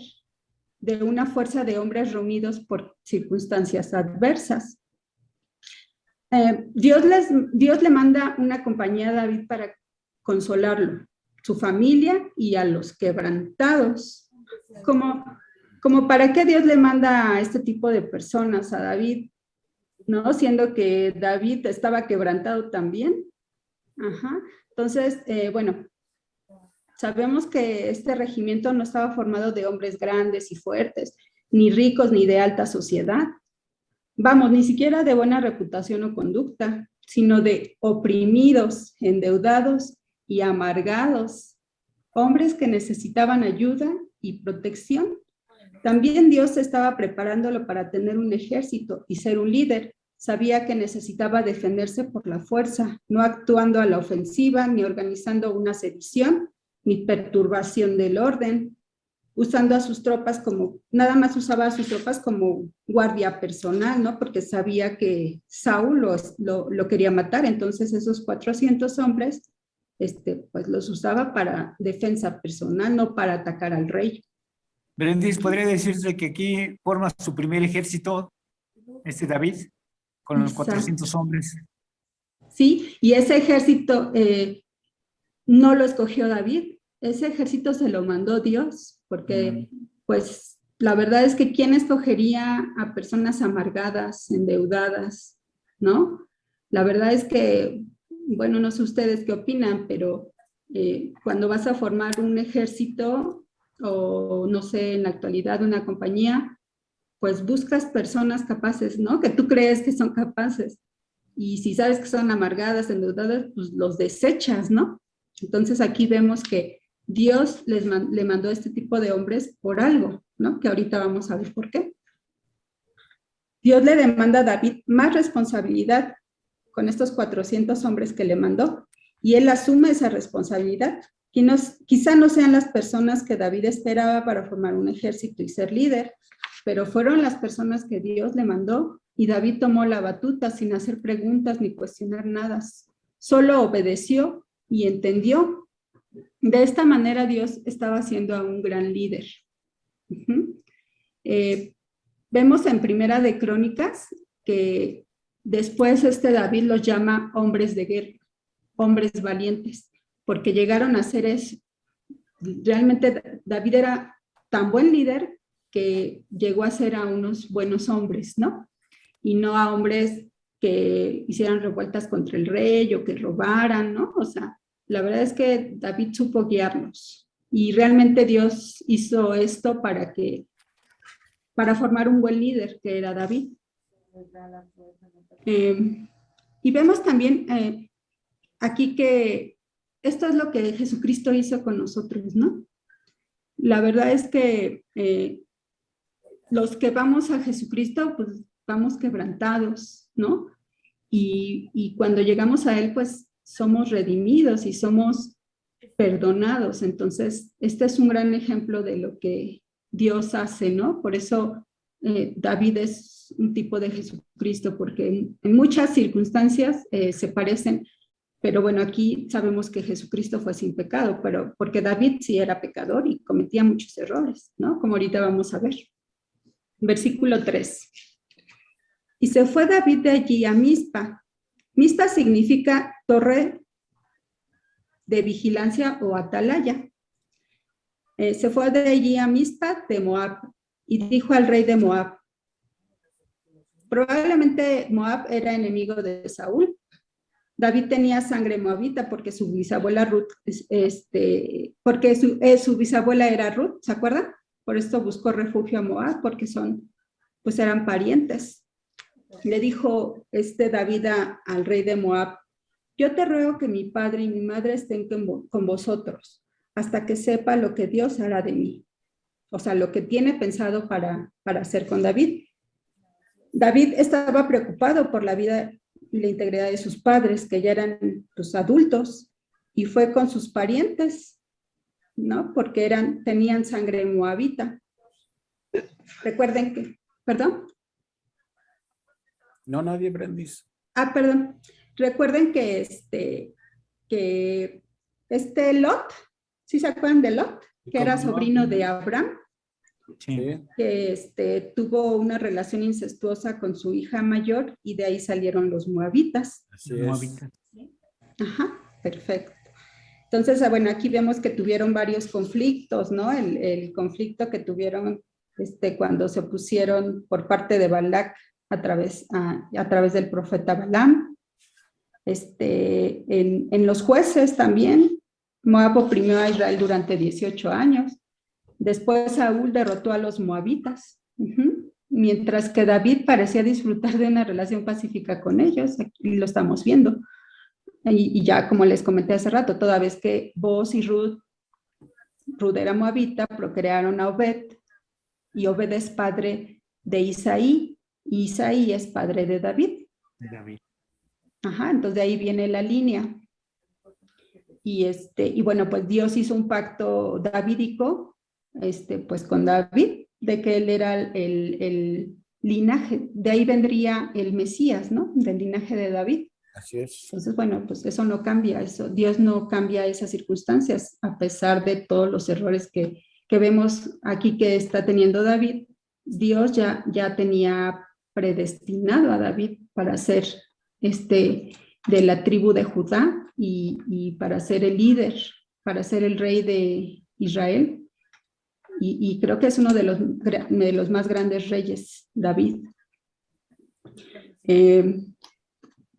de una fuerza de hombres reunidos por circunstancias adversas. Dios le manda una compañía a David para consolarlo, su familia y a los quebrantados. Como para qué Dios le manda a este tipo de personas a David, ¿no? Siendo que David estaba quebrantado también. Entonces, bueno, sabemos que este regimiento no estaba formado de hombres grandes y fuertes, ni ricos, ni de alta sociedad. Vamos, ni siquiera de buena reputación o conducta, sino de oprimidos, endeudados y amargados, hombres que necesitaban ayuda y protección, También Dios estaba preparándolo para tener un ejército y ser un líder. Sabía que necesitaba defenderse por la fuerza, no actuando a la ofensiva, ni organizando una sedición, ni perturbación del orden, usando a sus tropas como, nada más usaba a sus tropas como guardia personal, ¿no? Porque sabía que Saúl lo quería matar, entonces esos 400 hombres, pues los usaba para defensa personal, no para atacar al rey. Berendis, podría decirse que aquí forma su primer ejército, David, con los 400 hombres. Sí, y ese ejército no lo escogió David, ese ejército se lo mandó Dios, porque pues la verdad es que ¿quién escogería a personas amargadas, endeudadas, no? La verdad es que, bueno, no sé ustedes qué opinan, pero cuando vas a formar un ejército o no sé, en la actualidad una compañía, pues buscas personas capaces, ¿no? Que tú crees que son capaces. Y si sabes que son amargadas, endeudadas, pues los desechas, ¿no? Entonces aquí vemos que Dios le mandó a este tipo de hombres por algo, ¿no? Que ahorita vamos a ver por qué. Dios le demanda a David más responsabilidad con estos 400 hombres que le mandó y él asume esa responsabilidad. Quizá no sean las personas que David esperaba para formar un ejército y ser líder, pero fueron las personas que Dios le mandó y David tomó la batuta sin hacer preguntas ni cuestionar nada. Solo obedeció y entendió. De esta manera Dios estaba haciendo a un gran líder. Vemos en Primera de Crónicas que después David los llama hombres de guerra, hombres valientes, porque llegaron a ser eso. Realmente David era tan buen líder que llegó a ser a unos buenos hombres, ¿no? Y no a hombres que hicieran revueltas contra el rey o que robaran, ¿no? O sea, la verdad es que David supo guiarlos y realmente Dios hizo esto para formar un buen líder, que era David. Y vemos también aquí que esto es lo que Jesucristo hizo con nosotros, ¿no? La verdad es que los que vamos a Jesucristo, pues vamos quebrantados, ¿no? Y cuando llegamos a Él, pues somos redimidos y somos perdonados. Entonces, este es un gran ejemplo de lo que Dios hace, ¿no? Por eso David es un tipo de Jesucristo, porque en muchas circunstancias se parecen, pero bueno, aquí sabemos que Jesucristo fue sin pecado, pero porque David sí era pecador y cometía muchos errores, ¿no? Como ahorita vamos a ver. Versículo 3. Y se fue David de allí a Mizpa. Mizpa significa torre de vigilancia o atalaya. Se fue de allí a Mizpa de Moab y dijo al rey de Moab. Probablemente Moab era enemigo de Saúl. David tenía sangre moabita porque su bisabuela Ruth, porque su bisabuela era Ruth, ¿se acuerdan? Por esto buscó refugio a Moab porque pues eran parientes. Le dijo David al rey de Moab, yo te ruego que mi padre y mi madre estén con vosotros hasta que sepa lo que Dios hará de mí. O sea, lo que tiene pensado para hacer con David. David estaba preocupado por la vida y la integridad de sus padres, que ya eran los adultos, y fue con sus parientes, ¿no? Porque tenían sangre moabita. Recuerden que, ¿perdón? No, nadie, Brendis. Perdón. Recuerden que Lot, ¿sí se acuerdan de Lot? Que era sobrino de Abraham. Sí. Que tuvo una relación incestuosa con su hija mayor y de ahí salieron los moabitas. Así es. Ajá, perfecto. Entonces, bueno, aquí vemos que tuvieron varios conflictos, ¿no? El conflicto que tuvieron cuando se opusieron por parte de Balac a través del profeta Balaam. En los jueces también, Moab oprimió a Israel durante 18 años. Después Saúl derrotó a los moabitas, mientras que David parecía disfrutar de una relación pacífica con ellos. Aquí lo estamos viendo. Y ya como les comenté hace rato, toda vez que Boaz y Ruth era moabita, procrearon a Obed, y Obed es padre de Isaí, y Isaí es padre de David. Ajá, entonces de ahí viene la línea. Y bueno, pues Dios hizo un pacto davídico, pues con David, de que él era el linaje, de ahí vendría el Mesías, ¿no? Del linaje de David. Así es. Entonces, bueno, pues eso no cambia, Dios no cambia esas circunstancias, a pesar de todos los errores que vemos aquí que está teniendo David. Dios ya tenía predestinado a David para ser de la tribu de Judá y para ser el líder, para ser el rey de Israel. Y creo que es uno de los más grandes reyes, David.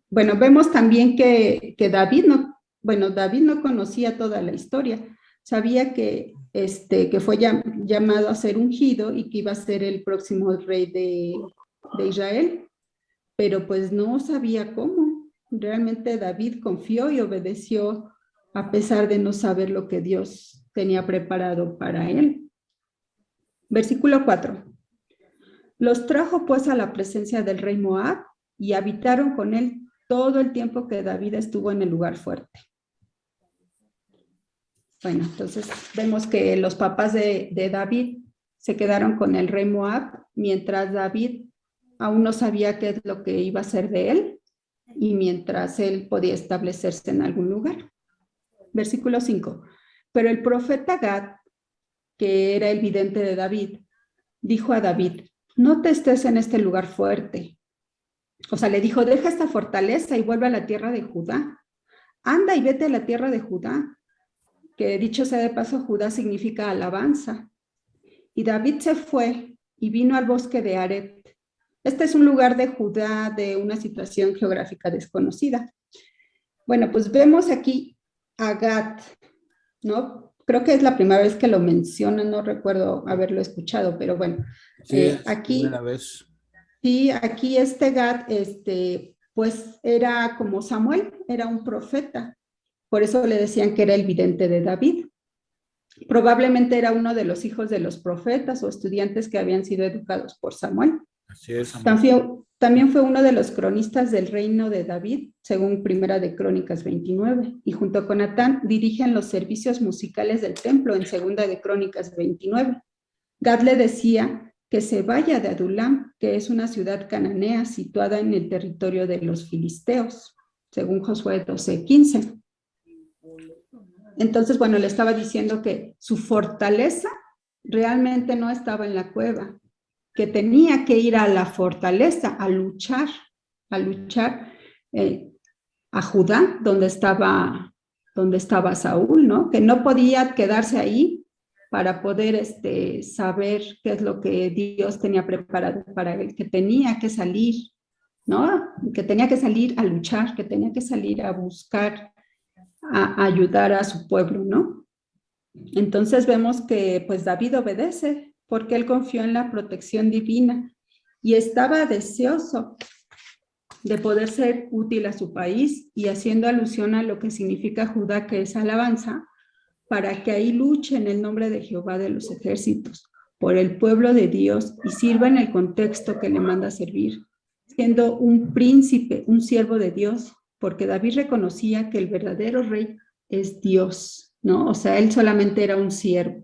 Bueno, vemos también que David no conocía toda la historia. Sabía que fue llamado a ser ungido y que iba a ser el próximo rey de Israel, pero pues no sabía cómo. Realmente David confió y obedeció a pesar de no saber lo que Dios tenía preparado para él. Versículo 4. Los trajo pues a la presencia del rey Moab y habitaron con él todo el tiempo que David estuvo en el lugar fuerte. Bueno, entonces vemos que los papás de David se quedaron con el rey Moab, mientras David aún no sabía qué es lo que iba a ser de él y mientras él podía establecerse en algún lugar. Versículo 5. Pero el profeta Gad, que era el vidente de David, dijo a David: no te estés en este lugar fuerte. O sea, le dijo: deja esta fortaleza y vuelve a la tierra de Judá. Anda y vete a la tierra de Judá, que dicho sea de paso, Judá significa alabanza. Y David se fue y vino al bosque de Aret. Este es un lugar de Judá de una situación geográfica desconocida. Bueno, pues vemos aquí a Gad, ¿no? Creo que es la primera vez que lo mencionan, no recuerdo haberlo escuchado, pero bueno. Sí, aquí, primera vez. Sí, aquí Gad, pues era como Samuel, era un profeta. Por eso le decían que era el vidente de David. Probablemente era uno de los hijos de los profetas o estudiantes que habían sido educados por Samuel. Así es. También fue uno de los cronistas del reino de David, según Primera de Crónicas 29, y junto con Natán dirigen los servicios musicales del templo en Segunda de Crónicas 29. Gad le decía que se vaya de Adulam, que es una ciudad cananea situada en el territorio de los filisteos, según Josué 12:15. Entonces, bueno, le estaba diciendo que su fortaleza realmente no estaba en la cueva, que tenía que ir a la fortaleza, a luchar a Judá, donde estaba Saúl, ¿no? Que no podía quedarse ahí para poder saber qué es lo que Dios tenía preparado para él, que tenía que salir, ¿no? Que tenía que salir a luchar, que tenía que salir a buscar, a ayudar a su pueblo, ¿no? Entonces vemos que pues David obedece porque él confió en la protección divina y estaba deseoso de poder ser útil a su país y haciendo alusión a lo que significa Judá, que es alabanza, para que ahí luche en el nombre de Jehová de los ejércitos, por el pueblo de Dios y sirva en el contexto que le manda servir, siendo un príncipe, un siervo de Dios, porque David reconocía que el verdadero rey es Dios, ¿no? O sea, él solamente era un siervo.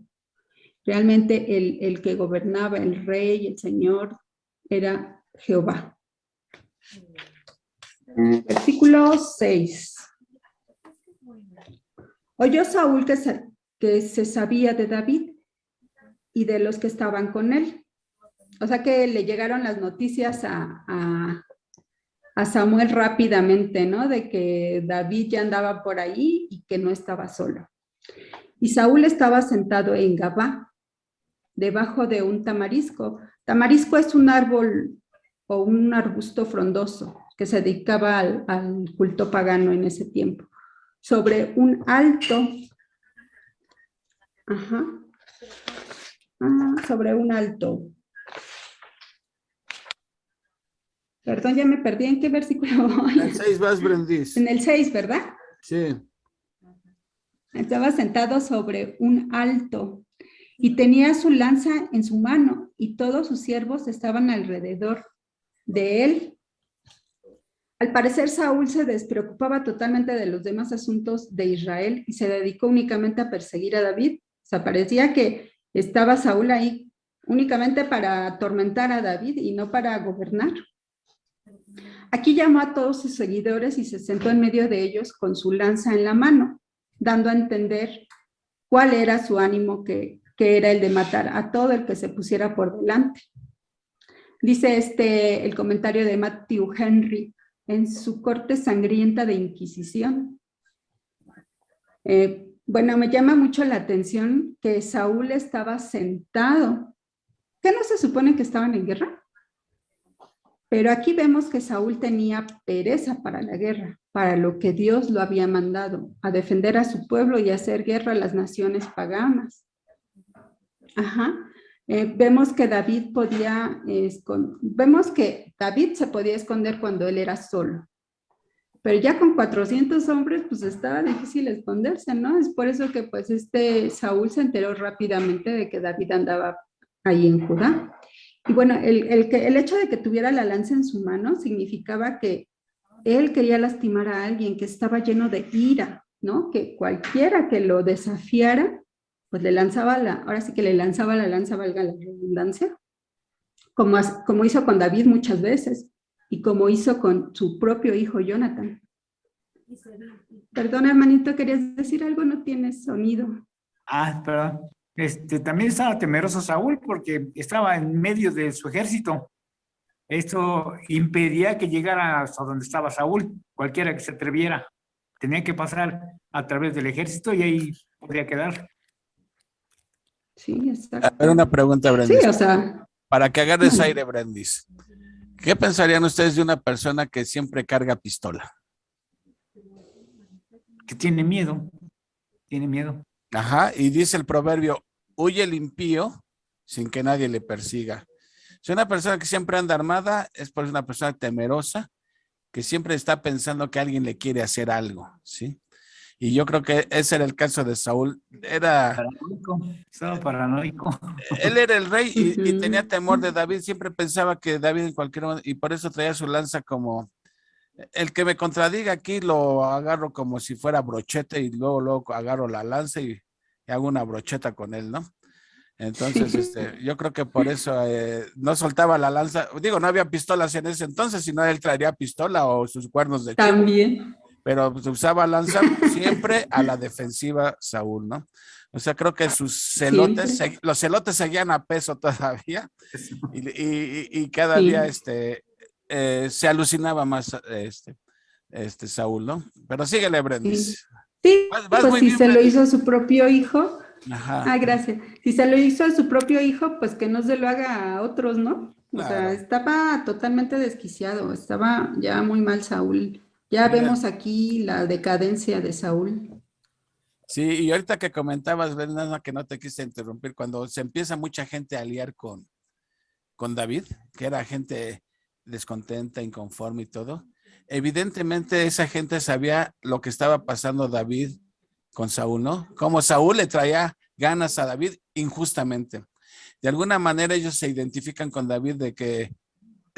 Realmente el que gobernaba, el rey, el Señor, era Jehová. Versículo 6. Oyó Saúl que se sabía de David y de los que estaban con él. O sea que le llegaron las noticias a Samuel rápidamente, ¿no? De que David ya andaba por ahí y que no estaba solo. Y Saúl estaba sentado en Gabá, debajo de un tamarisco. Tamarisco es un árbol o un arbusto frondoso que se dedicaba al culto pagano en ese tiempo. Sobre un alto, sobre un alto. Perdón, ya me perdí. ¿En qué versículo voy? En el 6 vas, Brendis. En el 6, ¿verdad? Sí. Estaba sentado sobre un alto y tenía su lanza en su mano, y todos sus siervos estaban alrededor de él. Al parecer, Saúl se despreocupaba totalmente de los demás asuntos de Israel y se dedicó únicamente a perseguir a David. O sea, parecía que estaba Saúl ahí únicamente para atormentar a David y no para gobernar. Aquí llamó a todos sus seguidores y se sentó en medio de ellos con su lanza en la mano, dando a entender cuál era su ánimo, que era el de matar a todo el que se pusiera por delante. Dice el comentario de Matthew Henry en su corte sangrienta de Inquisición. Bueno, me llama mucho la atención que Saúl estaba sentado. ¿Qué no se supone que estaban en guerra? Pero aquí vemos que Saúl tenía pereza para la guerra, para lo que Dios lo había mandado, a defender a su pueblo y hacer guerra a las naciones paganas. Vemos que David se podía esconder cuando él era solo. Pero ya con 400 hombres, pues estaba difícil esconderse, ¿no? Es por eso que pues Saúl se enteró rápidamente de que David andaba ahí en Judá. Y bueno, el hecho de que tuviera la lanza en su mano significaba que él quería lastimar a alguien, que estaba lleno de ira, ¿no? Que cualquiera que lo desafiara, pues le lanzaba ahora sí que le lanzaba la lanza, valga la redundancia, como hizo con David muchas veces, y como hizo con su propio hijo Jonathan. Perdón, hermanito, ¿querías decir algo? No tienes sonido. Perdón. También estaba temeroso Saúl porque estaba en medio de su ejército. Esto impedía que llegara hasta donde estaba Saúl, cualquiera que se atreviera. Tenía que pasar a través del ejército y ahí podría quedar. Sí, exacto. A ver, una pregunta, Brendis. Sí, o sea. Para que agarres aire, Brendis. ¿Qué pensarían ustedes de una persona que siempre carga pistola? Que tiene miedo. Tiene miedo. Ajá, y dice el proverbio, huye el impío sin que nadie le persiga. Si una persona que siempre anda armada es por una persona temerosa que siempre está pensando que alguien le quiere hacer algo, ¿sí? Y yo creo que ese era el caso de Saúl. Estaba paranoico. Él era el rey y tenía temor de David. Siempre pensaba que David en cualquier momento, y por eso traía su lanza como, el que me contradiga aquí lo agarro como si fuera brocheta y luego agarro la lanza y hago una brocheta con él, ¿no? Entonces, yo creo que por eso no soltaba la lanza. Digo, no había pistolas en ese entonces, sino él traería pistola o sus cuernos de chivo. También. Pero pues, usaba lanza siempre a la defensiva Saúl, ¿no? O sea, creo que los celotes seguían a peso todavía y cada día se alucinaba más Saúl, ¿no? Pero síguele, Brendis. Sí, Vas pues muy si bien, se lo Brendis. hizo a su propio hijo. Ajá. Gracias. Si se lo hizo a su propio hijo, pues que no se lo haga a otros, ¿no? O sea, estaba totalmente desquiciado, estaba ya muy mal Saúl. Ya vemos aquí la decadencia de Saúl. Sí, y ahorita que comentabas, Brenda, que no te quise interrumpir, cuando se empieza mucha gente a liar con David, que era gente descontenta, inconforme y todo, evidentemente esa gente sabía lo que estaba pasando David con Saúl, ¿no? Como Saúl le traía ganas a David injustamente. De alguna manera ellos se identifican con David de que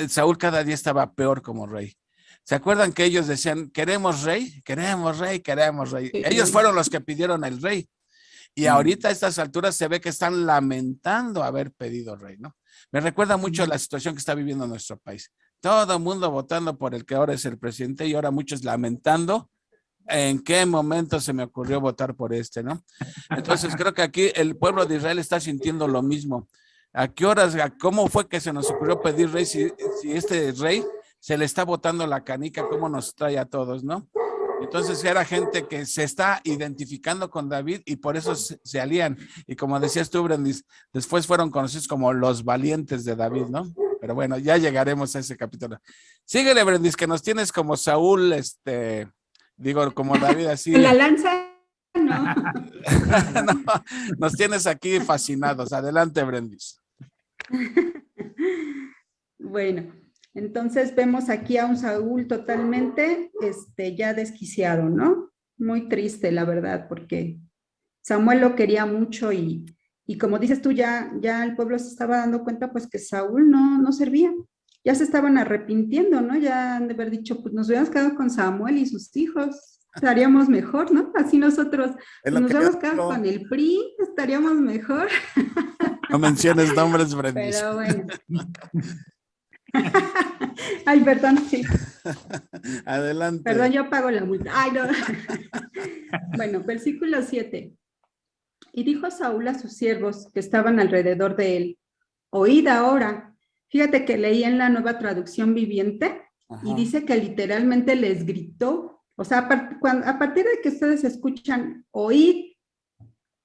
Saúl cada día estaba peor como rey. ¿Se acuerdan que ellos decían, queremos rey, queremos rey, queremos rey? Ellos fueron los que pidieron el rey. Y ahorita a estas alturas se ve que están lamentando haber pedido rey, ¿no? Me recuerda mucho la situación que está viviendo nuestro país. Todo el mundo votando por el que ahora es el presidente y ahora muchos lamentando en qué momento se me ocurrió votar por ¿no? Entonces creo que aquí el pueblo de Israel está sintiendo lo mismo. ¿A qué horas, cómo fue que se nos ocurrió pedir rey si este rey se le está botando la canica, cómo nos trae a todos, ¿no? Entonces era gente que se está identificando con David y por eso se alían. Y como decías tú, Brendis, después fueron conocidos como los valientes de David, ¿no? Pero bueno, ya llegaremos a ese capítulo. Síguele, Brendis, que nos tienes como Saúl, digo, como David así. La lanza, no. No, nos tienes aquí fascinados. Adelante, Brendis. Bueno, entonces vemos aquí a un Saúl totalmente ya desquiciado, ¿no? Muy triste, la verdad, porque Samuel lo quería mucho y Y como dices tú, ya el pueblo se estaba dando cuenta pues que Saúl no servía. Ya se estaban arrepintiendo, ¿no? Ya han de haber dicho, pues nos hubiéramos quedado con Samuel y sus hijos, estaríamos mejor, ¿no? Así nosotros Es pues, lo nos que yo hubiéramos quedado digo. con el PRI, estaríamos mejor. No menciones nombres, Brendis. Pero bueno. Ay, perdón, sí. Adelante. Perdón, yo pago la multa. Ay, no. Bueno, versículo 7. Y dijo Saúl a sus siervos que estaban alrededor de él, oíd ahora. Fíjate que leí en la Nueva Traducción Viviente y dice que literalmente les gritó. O sea, a partir de que ustedes escuchan oíd,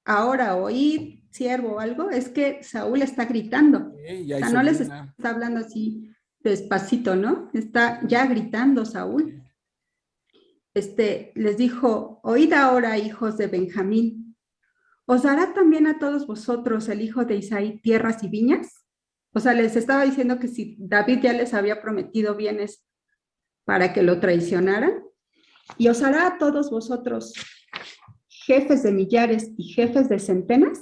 ahora oíd, siervo o algo, es que Saúl está gritando. Sí, O sea, no les está hablando así despacito, ¿no? Está ya gritando Saúl. Les dijo, oíd ahora, hijos de Benjamín, ¿os dará también a todos vosotros el hijo de Isaí tierras y viñas? O sea, les estaba diciendo que si David ya les había prometido bienes para que lo traicionaran, y os hará a todos vosotros jefes de millares y jefes de centenas.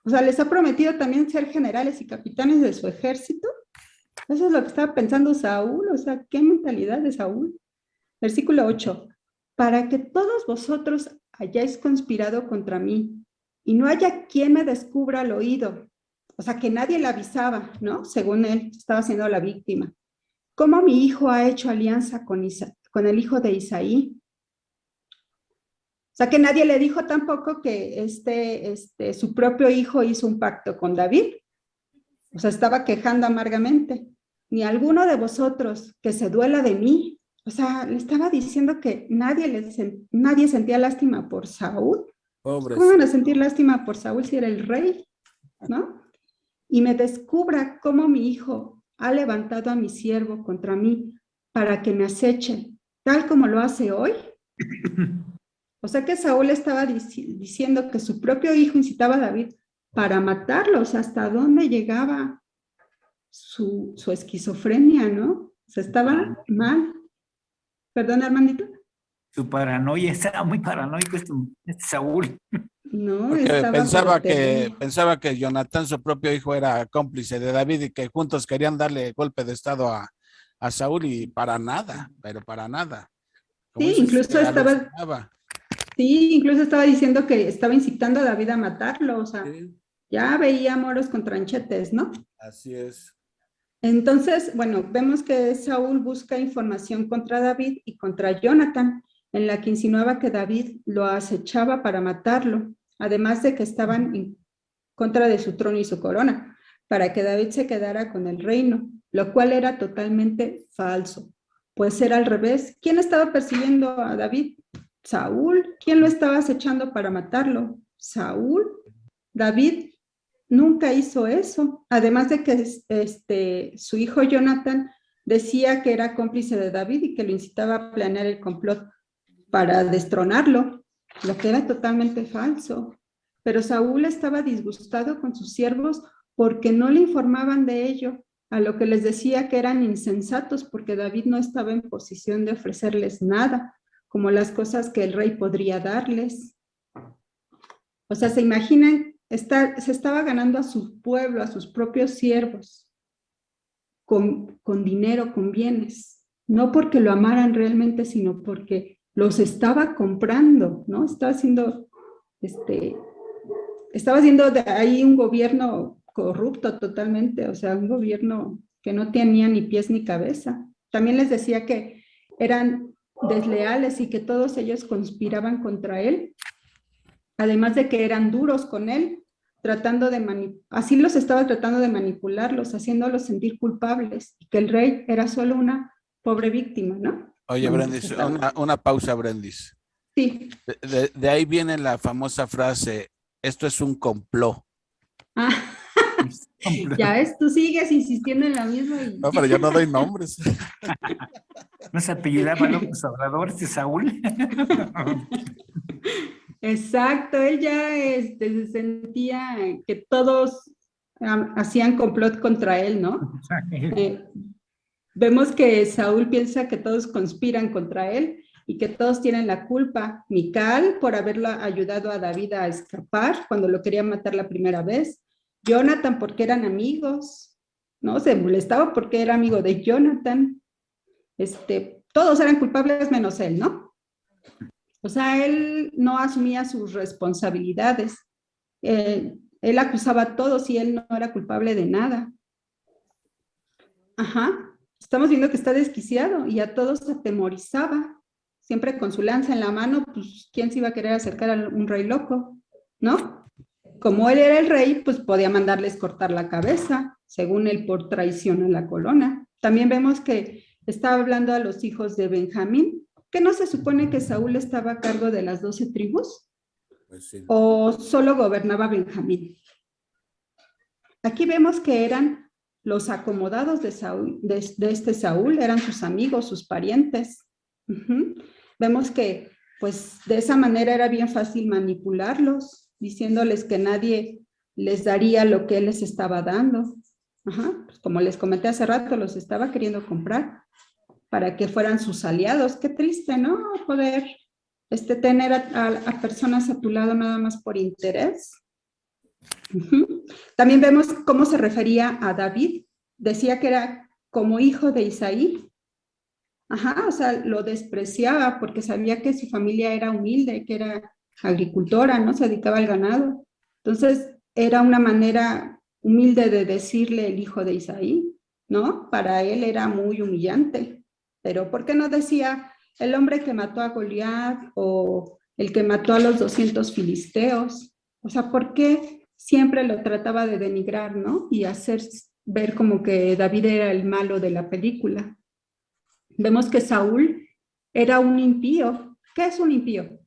O sea, les ha prometido también ser generales y capitanes de su ejército. Eso es lo que estaba pensando Saúl, o sea, ¿qué mentalidad de Saúl? Versículo 8, para que todos vosotros hayáis conspirado contra mí y no haya quien me descubra al oído. O sea, que nadie le avisaba, ¿no? Según él, estaba siendo la víctima. ¿Cómo mi hijo ha hecho alianza con el hijo de Isaí? O sea, que nadie le dijo tampoco que su propio hijo hizo un pacto con David. O sea, estaba quejando amargamente. Ni alguno de vosotros que se duela de mí. O sea, le estaba diciendo que nadie sentía lástima por Saúl. Pobres. ¿Cómo van a sentir lástima por Saúl si era el rey? ¿No? Y me descubra cómo mi hijo ha levantado a mi siervo contra mí para que me aceche, tal como lo hace hoy. O sea que Saúl estaba diciendo que su propio hijo incitaba a David para matarlos. ¿Hasta dónde llegaba su esquizofrenia, no? O sea, estaba mal. ¿Perdón, Armandito? Su paranoia, estaba muy paranoico este Saúl. No, porque estaba pensaba que Jonatán, su propio hijo, era cómplice de David y que juntos querían darle golpe de estado a Saúl y para nada, pero para nada. Como sí, incluso estaba diciendo que estaba incitando a David a matarlo, o sea, sí. Ya veía moros con tranchetes, ¿no? Así es. Entonces, bueno, vemos que Saúl busca información contra David y contra Jonatán, en la que insinuaba que David lo acechaba para matarlo, además de que estaban en contra de su trono y su corona, para que David se quedara con el reino, lo cual era totalmente falso, pues era al revés. ¿Quién estaba persiguiendo a David? Saúl. ¿Quién lo estaba acechando para matarlo? Saúl. David nunca hizo eso, además de que su hijo Jonatán decía que era cómplice de David y que lo incitaba a planear el complot para destronarlo, lo que era totalmente falso. Pero Saúl estaba disgustado con sus siervos porque no le informaban de ello, a lo que les decía que eran insensatos porque David no estaba en posición de ofrecerles nada, como las cosas que el rey podría darles. O sea, se imaginan, se estaba ganando a su pueblo, a sus propios siervos, con dinero, con bienes, no porque lo amaran realmente, sino porque los estaba comprando, ¿no? Estaba haciendo de ahí un gobierno corrupto totalmente, o sea, un gobierno que no tenía ni pies ni cabeza. También les decía que eran desleales y que todos ellos conspiraban contra él, además de que eran duros con él, así los estaba tratando de manipularlos, haciéndolos sentir culpables, y que el rey era solo una pobre víctima, ¿no? Oye, Brendis, una pausa, Brendis. Sí. De ahí viene la famosa frase, esto es un complot. Ah, ya ves, tú sigues insistiendo en la misma. No, pero yo no doy nombres. ¿No se apellidaba López Obrador Saúl? Exacto, él ya se sentía que todos hacían complot contra él, ¿no? Vemos que Saúl piensa que todos conspiran contra él y que todos tienen la culpa. Mical por haberla ayudado a David a escapar cuando lo quería matar la primera vez. Jonathan porque eran amigos, ¿no? Se molestaba porque era amigo de Jonathan. Todos eran culpables menos él, ¿no? O sea, él no asumía sus responsabilidades. Él acusaba a todos y él no era culpable de nada. Ajá. Estamos viendo que está desquiciado y a todos atemorizaba. Siempre con su lanza en la mano, pues, ¿quién se iba a querer acercar a un rey loco? ¿No? Como él era el rey, pues podía mandarles cortar la cabeza, según él, por traición a la corona. También vemos que estaba hablando a los hijos de Benjamín, que no se supone que Saúl estaba a cargo de las 12 tribus, Pues sí. o solo gobernaba Benjamín. Aquí vemos que eran los acomodados de Saúl, de este Saúl, eran sus amigos, sus parientes. Vemos que, pues, de esa manera era bien fácil manipularlos, diciéndoles que nadie les daría lo que él les estaba dando. Pues como les comenté hace rato, los estaba queriendo comprar para que fueran sus aliados. Qué triste, ¿no? Poder tener a personas a tu lado nada más por interés. También vemos cómo se refería a David. Decía que era como hijo de Isaí. O sea, lo despreciaba porque sabía que su familia era humilde, que era agricultora, ¿no? Se dedicaba al ganado. Entonces, era una manera humilde de decirle el hijo de Isaí, ¿no? Para él era muy humillante. Pero ¿por qué no decía el hombre que mató a Goliat o el que mató a los 200 filisteos? O sea, ¿por qué siempre lo trataba de denigrar, ¿no? Y hacer ver como que David era el malo de la película. Vemos que Saúl era un impío. ¿Qué es un impío?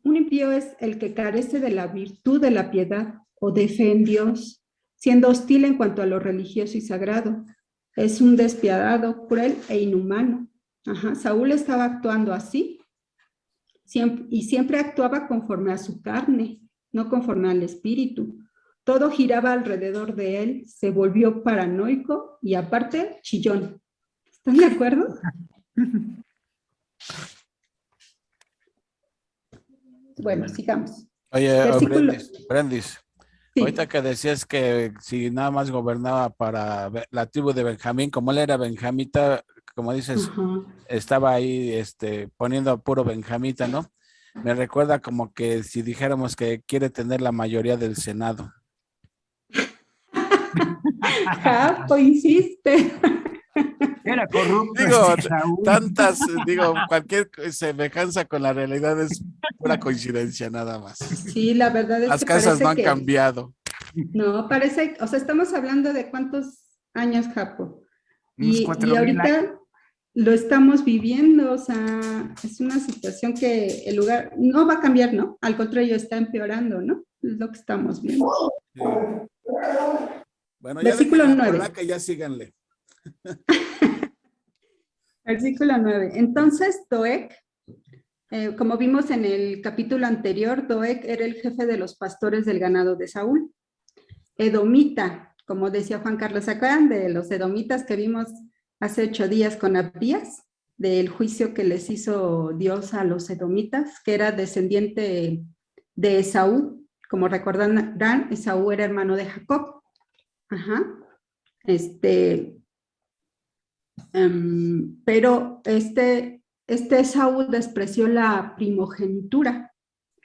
Un impío es el que carece de la virtud de la piedad o de fe en Dios, siendo hostil en cuanto a lo religioso y sagrado. Es un despiadado, cruel e inhumano. Saúl estaba actuando así y siempre actuaba conforme a su carne, no conforme al espíritu. Todo giraba alrededor de él, se volvió paranoico y aparte chillón. ¿Están de acuerdo? Bueno, sigamos. Oye, Versículo. Brendis, Sí. ahorita que decías que si nada más gobernaba para la tribu de Benjamín, como él era benjamita, como dices, estaba ahí poniendo a puro benjamita, ¿no? Me recuerda como que si dijéramos que quiere tener la mayoría del Senado. Insiste. Era corrupto. Cualquier semejanza con la realidad es pura coincidencia nada más. Sí, la verdad es Las que casas parece no han que cambiado. No, parece, o sea, estamos hablando de cuántos años, Japo. Unos Y 4,000 años. ahorita lo estamos viviendo, o sea, es una situación que el lugar no va a cambiar, ¿no? Al contrario, está empeorando, ¿no? Es lo que estamos viendo. Sí. Bueno, ya Versículo dejen la 9. polaca y ya síganle. Versículo 9. Entonces, Doeg, como vimos en el capítulo anterior, Doeg era el jefe de los pastores del ganado de Saúl. Edomita, como decía Juan Carlos, ¿se acuerdan de los edomitas que vimos hace 8 días con Abdías? Del juicio que les hizo Dios a los edomitas, que era descendiente de Esaú. Como recordarán, Esaú era hermano de Jacob. Pero Esaú despreció la primogenitura.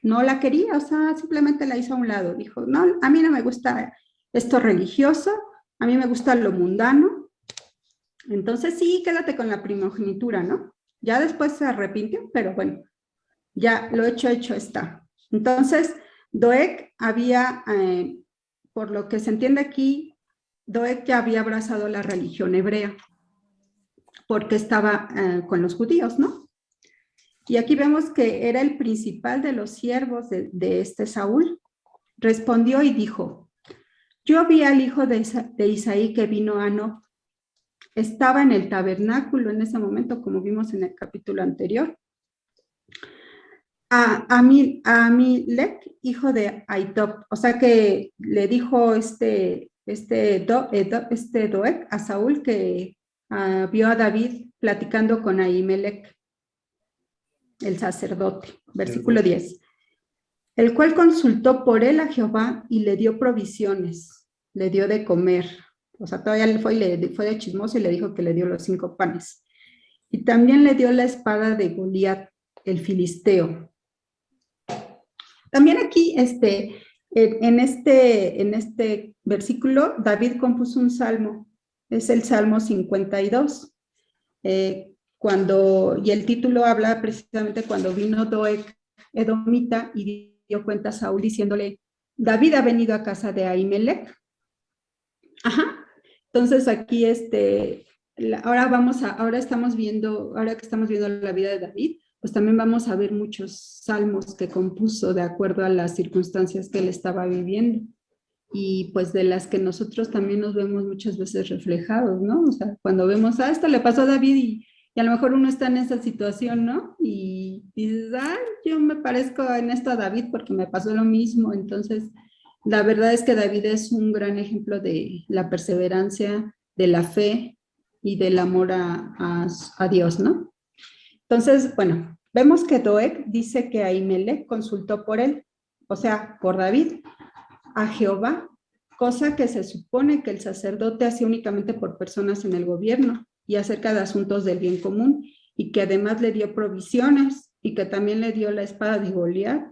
No la quería, o sea, simplemente la hizo a un lado. Dijo, no, a mí no me gusta esto religioso, a mí me gusta lo mundano. Entonces sí, quédate con la primogenitura, ¿no? Ya después se arrepintió, pero bueno, ya lo hecho está. Entonces, Doeg había, por lo que se entiende aquí, Doeg ya había abrazado la religión hebrea, porque estaba con los judíos, ¿no? Y aquí vemos que era el principal de los siervos de este Saúl. Respondió y dijo, yo vi al hijo de Isaí que vino a Nob. Estaba en el tabernáculo en ese momento, como vimos en el capítulo anterior. A Amilec, hijo de Aitob. O sea que le dijo Doeg a Saúl que vio a David platicando con Ahimelech. el sacerdote, versículo 10. El cual consultó por él a Jehová y le dio provisiones, le dio de comer. O sea, todavía le fue de chismoso y le dijo que le dio los 5 panes. Y también le dio la espada de Goliat, el filisteo. También aquí, en este versículo, David compuso un salmo. Es el Salmo 52. Y el título habla precisamente cuando vino Doeg, edomita, y dio cuenta a Saúl diciéndole, David ha venido a casa de Ahimelech. Ajá. Entonces aquí ahora que estamos viendo la vida de David, pues también vamos a ver muchos salmos que compuso de acuerdo a las circunstancias que él estaba viviendo y pues de las que nosotros también nos vemos muchas veces reflejados, ¿no? O sea, cuando vemos, esto le pasó a David y a lo mejor uno está en esa situación, ¿no? Y dices, yo me parezco en esto a David porque me pasó lo mismo. Entonces, la verdad es que David es un gran ejemplo de la perseverancia, de la fe y del amor a Dios, ¿no? Entonces, bueno, vemos que Doeg dice que Ahimelech consultó por él, o sea, por David, a Jehová, cosa que se supone que el sacerdote hacía únicamente por personas en el gobierno y acerca de asuntos del bien común, y que además le dio provisiones y que también le dio la espada de Goliat.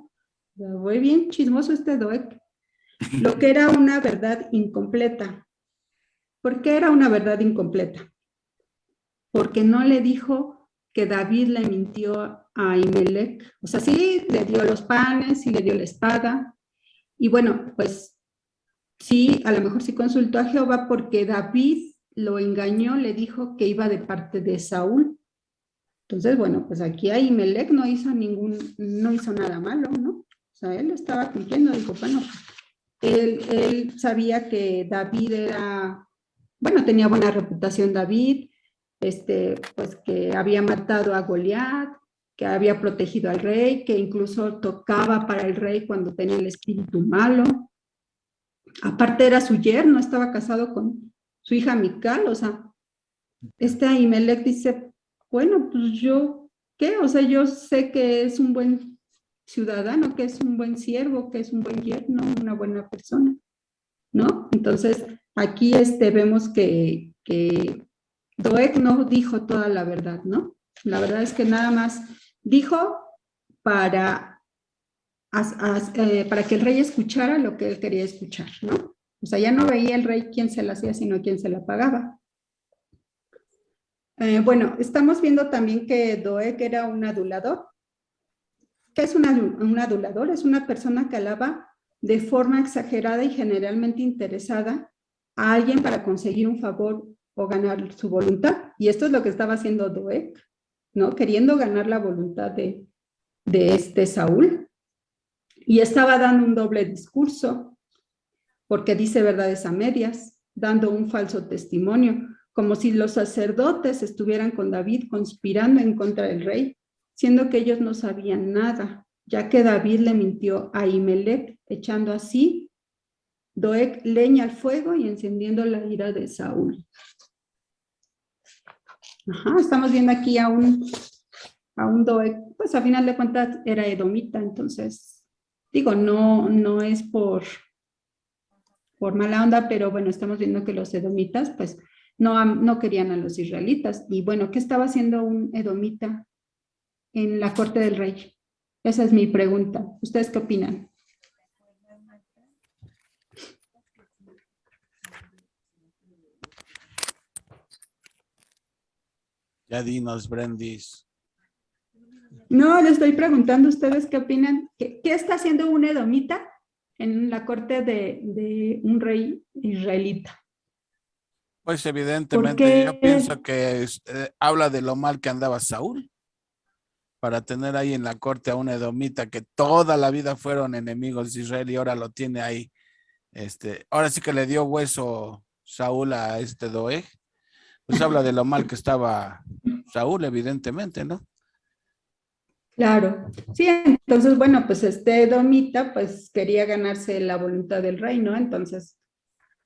Muy bien chismoso Doeg. Lo que era una verdad incompleta. ¿Por qué era una verdad incompleta? Porque no le dijo que David le mintió a Ahimelech. O sea, sí le dio los panes, sí le dio la espada. Y bueno, pues sí, a lo mejor sí consultó a Jehová porque David lo engañó, le dijo que iba de parte de Saúl. Entonces, bueno, pues aquí Ahimelech no hizo nada malo, ¿no? O sea, él estaba cumpliendo, dijo, bueno, él sabía que David tenía buena reputación David, pues que había matado a Goliat, que había protegido al rey, que incluso tocaba para el rey cuando tenía el espíritu malo. Aparte era su yerno, estaba casado con su hija Mical, o sea, Ahimelech dice, bueno, pues ¿qué? O sea, yo sé que es un buen ciudadano, que es un buen siervo, que es un buen yerno, una buena persona, ¿no? Entonces, aquí vemos que Doeg no dijo toda la verdad, ¿no? La verdad es que nada más dijo para que el rey escuchara lo que él quería escuchar, ¿no? O sea, ya no veía el rey quién se la hacía, sino quién se la pagaba. Bueno, estamos viendo también que Doeg era un adulador. ¿Qué es un adulador? Es una persona que alaba de forma exagerada y generalmente interesada a alguien para conseguir un favor o ganar su voluntad. Y esto es lo que estaba haciendo Doeg, ¿no? Queriendo ganar la voluntad de Saúl. Y estaba dando un doble discurso, porque dice verdades a medias, dando un falso testimonio, como si los sacerdotes estuvieran con David conspirando en contra del rey, siendo que ellos no sabían nada, ya que David le mintió a Ahimelech, echando así Doeg leña al fuego y encendiendo la ira de Saúl. Estamos viendo aquí a un Doeg, pues a final de cuentas era edomita, entonces, digo, no es por mala onda, pero bueno, estamos viendo que los edomitas, pues, no querían a los israelitas. Y bueno, ¿qué estaba haciendo un edomita en la corte del rey? Esa es mi pregunta. ¿Ustedes qué opinan? Ya dinos, Brendis. No, les estoy preguntando a ustedes qué opinan. ¿Qué está haciendo un edomita en la corte de un rey israelita? Pues evidentemente yo pienso que habla de lo mal que andaba Saúl para tener ahí en la corte a un edomita que toda la vida fueron enemigos de Israel y ahora lo tiene ahí. Ahora sí que le dio hueso Saúl a Doeg. Pues habla de lo mal que estaba Saúl, evidentemente, ¿no? Claro. Sí, entonces, bueno, pues edomita pues quería ganarse la voluntad del rey, ¿no? Entonces,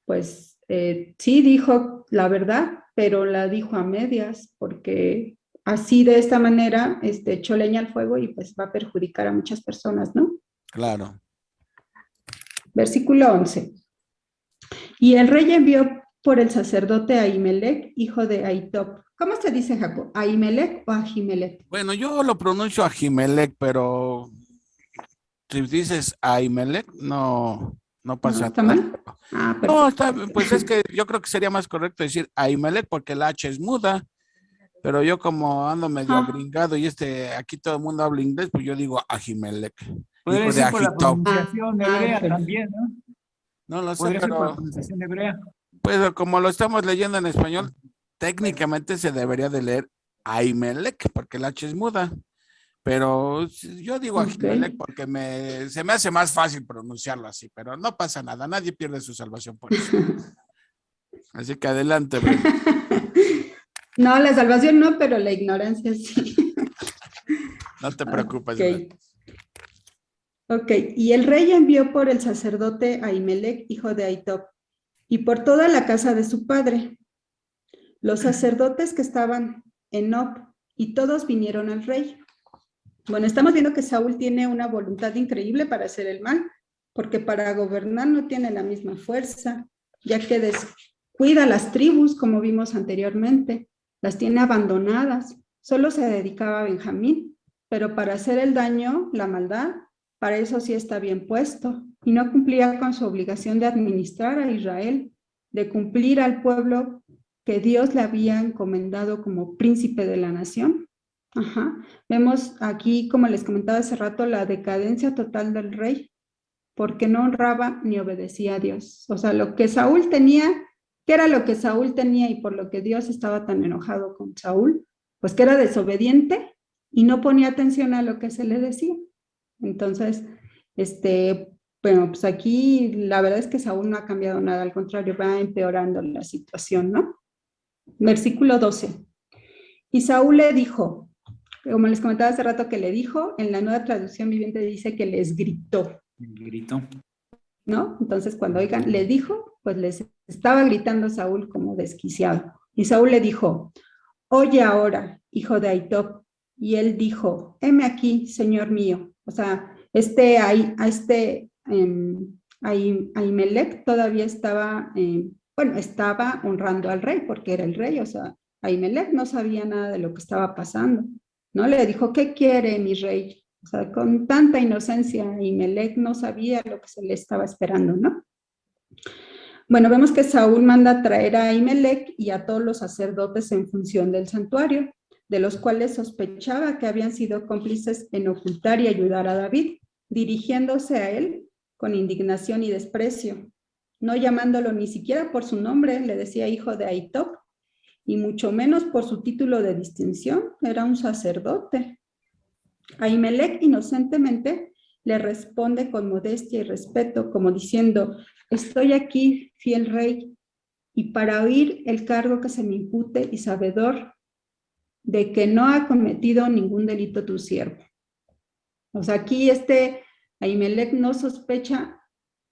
pues sí dijo la verdad, pero la dijo a medias, porque así de esta manera echó leña al fuego y pues va a perjudicar a muchas personas, ¿no? Claro. Versículo 11. Y el rey envió por el sacerdote Ahimelech, hijo de Ahitob. ¿Cómo se dice, Jacob? ¿Ahimelech o Ahimelech? Bueno, yo lo pronuncio Ahimelech, pero si dices Ahimelech, no ¿No pasa está nada. mal? Ah, No, perfecto. pues es que yo creo que sería más correcto decir Ahimelech porque la H es muda, pero yo como ando medio Ah, gringado y aquí todo el mundo habla inglés, pues yo digo Ahimelech, Podría hijo de ser por la Ahitob. pronunciación hebrea perfecto. también, ¿no? No lo sé, Podría ser por la pero pronunciación hebrea. pues como lo estamos leyendo en español, técnicamente se debería de leer Ahimelech porque la H es muda. Pero yo digo Ok. Ahimelech porque se me hace más fácil pronunciarlo así, pero no pasa nada, nadie pierde su salvación por eso. Así que adelante, Brenda. No, la salvación no, pero la ignorancia sí. No te preocupes, Brenda. Ok. Ok, y el rey envió por el sacerdote Ahimelech, hijo de Ahitob, y por toda la casa de su padre, los sacerdotes que estaban en Nob, y todos vinieron al rey. Bueno, estamos viendo que Saúl tiene una voluntad increíble para hacer el mal, porque para gobernar no tiene la misma fuerza, ya que descuida las tribus, como vimos anteriormente, las tiene abandonadas, solo se dedicaba a Benjamín, pero para hacer el daño, la maldad, para eso sí está bien puesto, y no cumplía con su obligación de administrar a Israel, de cumplir al pueblo que Dios le había encomendado como príncipe de la nación. Ajá. Vemos aquí, como les comentaba hace rato, la decadencia total del rey, porque no honraba ni obedecía a Dios. O sea, lo que Saúl tenía, ¿qué era lo que Saúl tenía y por lo que Dios estaba tan enojado con Saúl? Pues que era desobediente y no ponía atención a lo que se le decía. Entonces, bueno, pues aquí la verdad es que Saúl no ha cambiado nada, al contrario, va empeorando la situación, ¿no? Versículo 12. Y Saúl le dijo, como les comentaba hace rato que le dijo, en la Nueva Traducción Viviente dice que les gritó, Grito. ¿no? Entonces cuando oigan, le dijo, pues les estaba gritando Saúl como desquiciado. Y Saúl le dijo, oye ahora, hijo de Ahitob. Y él dijo, heme aquí, señor mío. O sea, Ahimelech todavía estaba, bueno, estaba honrando al rey porque era el rey, o sea, Ahimelech no sabía nada de lo que estaba pasando, ¿no? Le dijo, ¿qué quiere mi rey? O sea, con tanta inocencia, Ahimelech no sabía lo que se le estaba esperando, ¿no? Bueno, vemos que Saúl manda traer a Ahimelech y a todos los sacerdotes en función del santuario, de los cuales sospechaba que habían sido cómplices en ocultar y ayudar a David, dirigiéndose a él con indignación y desprecio, no llamándolo ni siquiera por su nombre, le decía hijo de Ahitob, y mucho menos por su título de distinción, era un sacerdote. Ahimelech inocentemente le responde con modestia y respeto, como diciendo, estoy aquí, fiel rey, y para oír el cargo que se me impute y sabedor de que no ha cometido ningún delito tu siervo. O sea, aquí Ahimelech no sospecha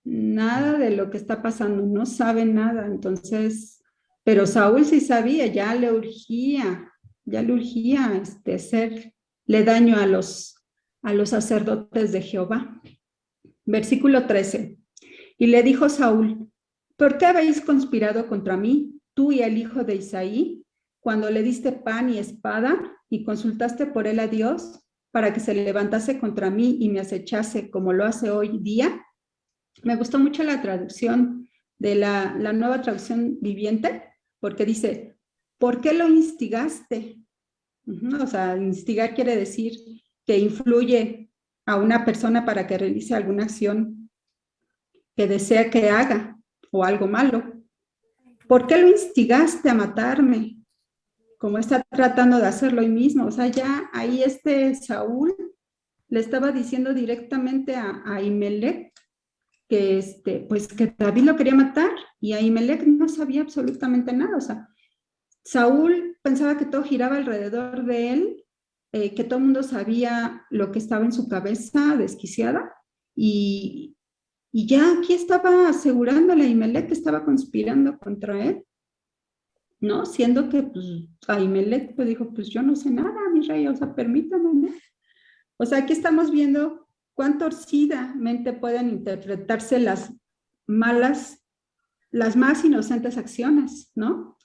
nada de lo que está pasando, no sabe nada, entonces, pero Saúl sí sabía, ya le urgía hacerle daño a los sacerdotes de Jehová. Versículo 13. Y le dijo Saúl, ¿por qué habéis conspirado contra mí, tú y el hijo de Isaí, cuando le diste pan y espada y consultaste por él a Dios para que se levantase contra mí y me acechase como lo hace hoy día? Me gustó mucho la traducción de la Nueva Traducción Viviente, porque dice, ¿por qué lo instigaste? O sea, instigar quiere decir que influye a una persona para que realice alguna acción que desea que haga o algo malo. ¿Por qué lo instigaste a matarme? Como está tratando de hacerlo hoy mismo. O sea, ya ahí Saúl le estaba diciendo directamente a Ahimelech que, pues que David lo quería matar y Ahimelech no sabía absolutamente nada. O sea, Saúl pensaba que todo giraba alrededor de él, que todo el mundo sabía lo que estaba en su cabeza desquiciada y ya aquí estaba asegurándole a Ahimelech que estaba conspirando contra él. ¿no? Siendo que, pues, Ahimelech pues, dijo, pues yo no sé nada, mi rey, o sea, permítame, ¿no? O sea, aquí estamos viendo cuán torcidamente pueden interpretarse las más inocentes acciones, ¿no?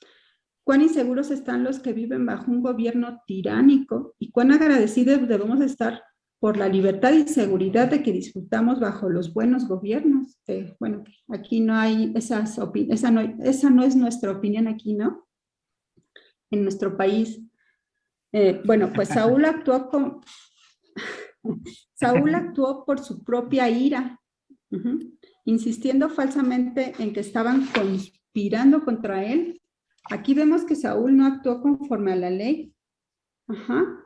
Cuán inseguros están los que viven bajo un gobierno tiránico y cuán agradecidos debemos estar por la libertad y seguridad de que disfrutamos bajo los buenos gobiernos. Bueno, aquí no hay esa no es nuestra opinión aquí, ¿no? En nuestro país. Bueno, pues Saúl actuó por su propia ira, insistiendo falsamente en que estaban conspirando contra él. Aquí vemos que Saúl no actuó conforme a la ley.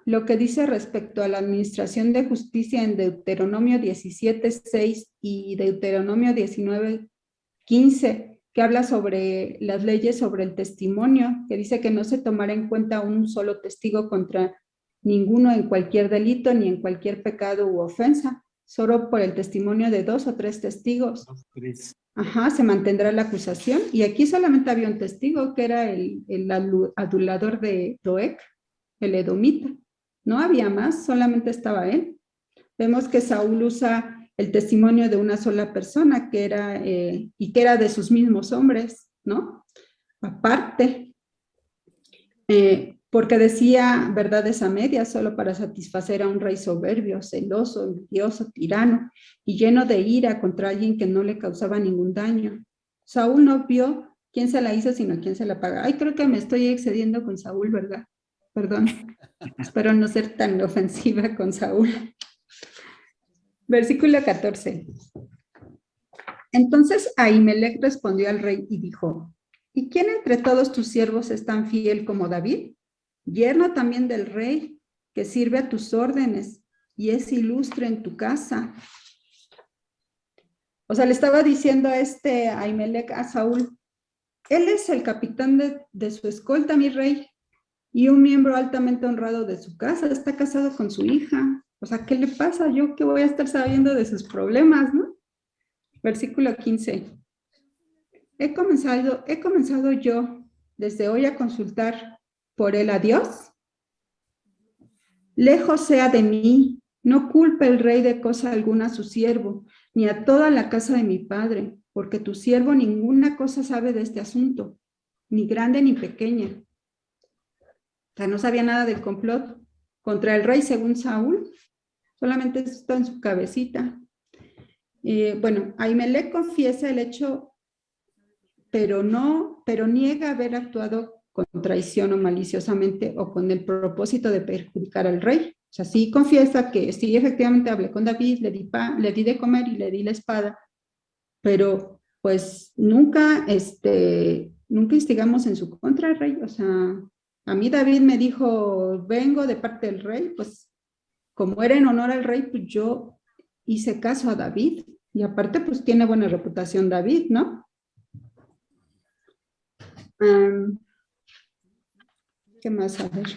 Lo que dice respecto a la administración de justicia en Deuteronomio 17:6 y Deuteronomio 19:15, que habla sobre las leyes sobre el testimonio, que dice que no se tomará en cuenta un solo testigo contra ninguno en cualquier delito ni en cualquier pecado u ofensa, solo por el testimonio de 2 o 3 testigos. Se mantendrá la acusación. Y aquí solamente había un testigo, que era el adulador de Doeg, el edomita. No había más, solamente estaba él. Vemos que Saúl usa el testimonio de una sola persona, que era de sus mismos hombres, ¿no? Aparte, porque decía verdades a medias solo para satisfacer a un rey soberbio, celoso, envidioso, tirano y lleno de ira contra alguien que no le causaba ningún daño. Saúl no vio quién se la hizo, sino quién se la paga. Ay, creo que me estoy excediendo con Saúl, ¿verdad? Perdón, espero no ser tan ofensiva con Saúl. Versículo 14. Entonces Ahimelech respondió al rey y dijo, ¿y quién entre todos tus siervos es tan fiel como David? Yerno también del rey, que sirve a tus órdenes y es ilustre en tu casa. O sea, le estaba diciendo a Ahimelech a Saúl, él es el capitán de su escolta, mi rey, y un miembro altamente honrado de su casa, está casado con su hija. O sea, ¿qué le pasa? Yo que voy a estar sabiendo de sus problemas, ¿no? Versículo 15. He comenzado yo desde hoy a consultar por él a Dios. Lejos sea de mí, no culpe el rey de cosa alguna a su siervo, ni a toda la casa de mi padre, porque tu siervo ninguna cosa sabe de este asunto, ni grande ni pequeña. O sea, no sabía nada del complot contra el rey según Saúl, solamente está en su cabecita. Bueno, Ahimelech confiesa el hecho, pero niega haber actuado con traición o maliciosamente o con el propósito de perjudicar al rey. O sea, sí confiesa que sí, efectivamente hablé con David, le di de comer y le di la espada, pero pues nunca instigamos en su contra, rey. O sea, a mí David me dijo, vengo de parte del rey, pues como era en honor al rey, pues yo hice caso a David. Y aparte, pues tiene buena reputación David, ¿no? ¿Qué más? A ver.